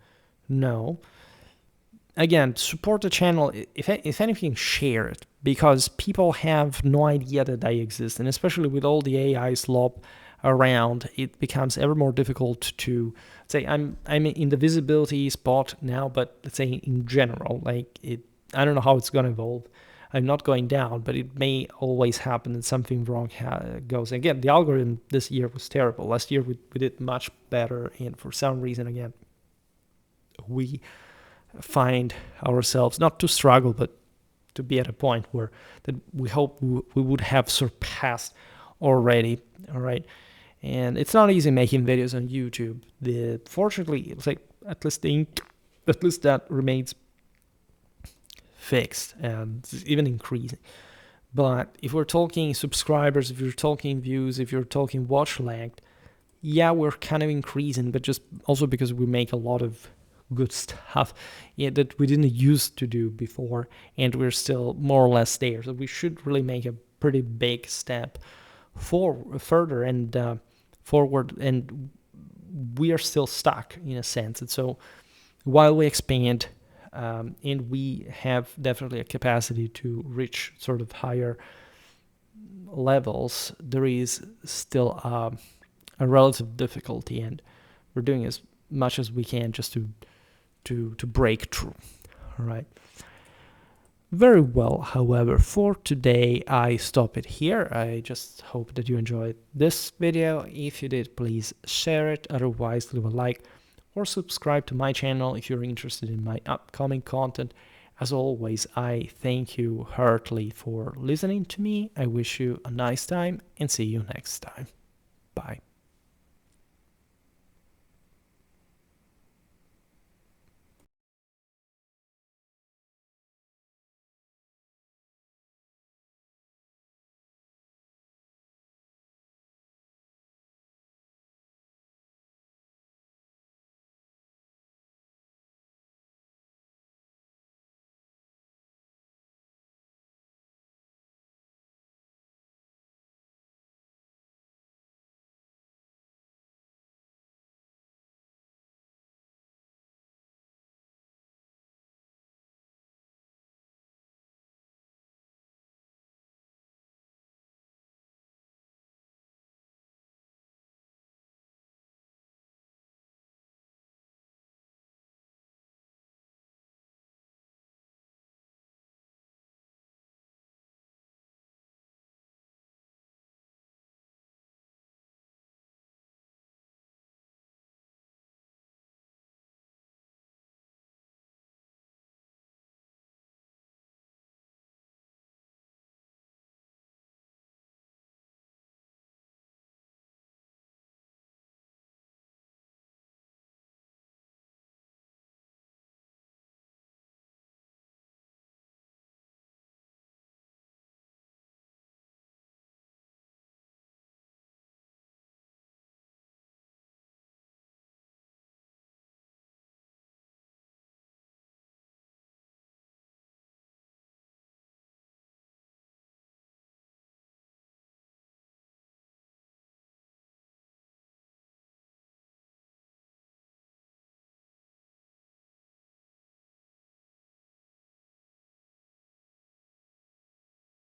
know. Again, support the channel. If anything, share it, because people have no idea that I exist, and especially with all the AI slop around, it becomes ever more difficult to say I'm in the visibility spot now, but let's say in general, like I don't know how it's going to evolve. I'm not going down, but it may always happen that something wrong goes. Again, the algorithm this year was terrible. Last year we did much better, and for some reason, again, we find ourselves not to struggle, but to be at a point where that we hope we would have surpassed already. All right, and it's not easy making videos on YouTube. Fortunately, it's like at least that remains fixed and even increasing. But if we're talking subscribers, if you're talking views, if you're talking watch length, yeah, we're kind of increasing, but just also because we make a lot of good stuff that we didn't used to do before, and we're still more or less there. So we should really make a pretty big step further and forward, and we are still stuck in a sense. And so while we expand, and we have definitely a capacity to reach sort of higher levels, there is still a relative difficulty, and we're doing as much as we can just to break through. All right. Very well. However, for today, I stop it here. I just hope that you enjoyed this video. If you did, please share it. Otherwise, leave a like or subscribe to my channel if you're interested in my upcoming content. As always, I thank you heartily for listening to me. I wish you a nice time and see you next time. Bye.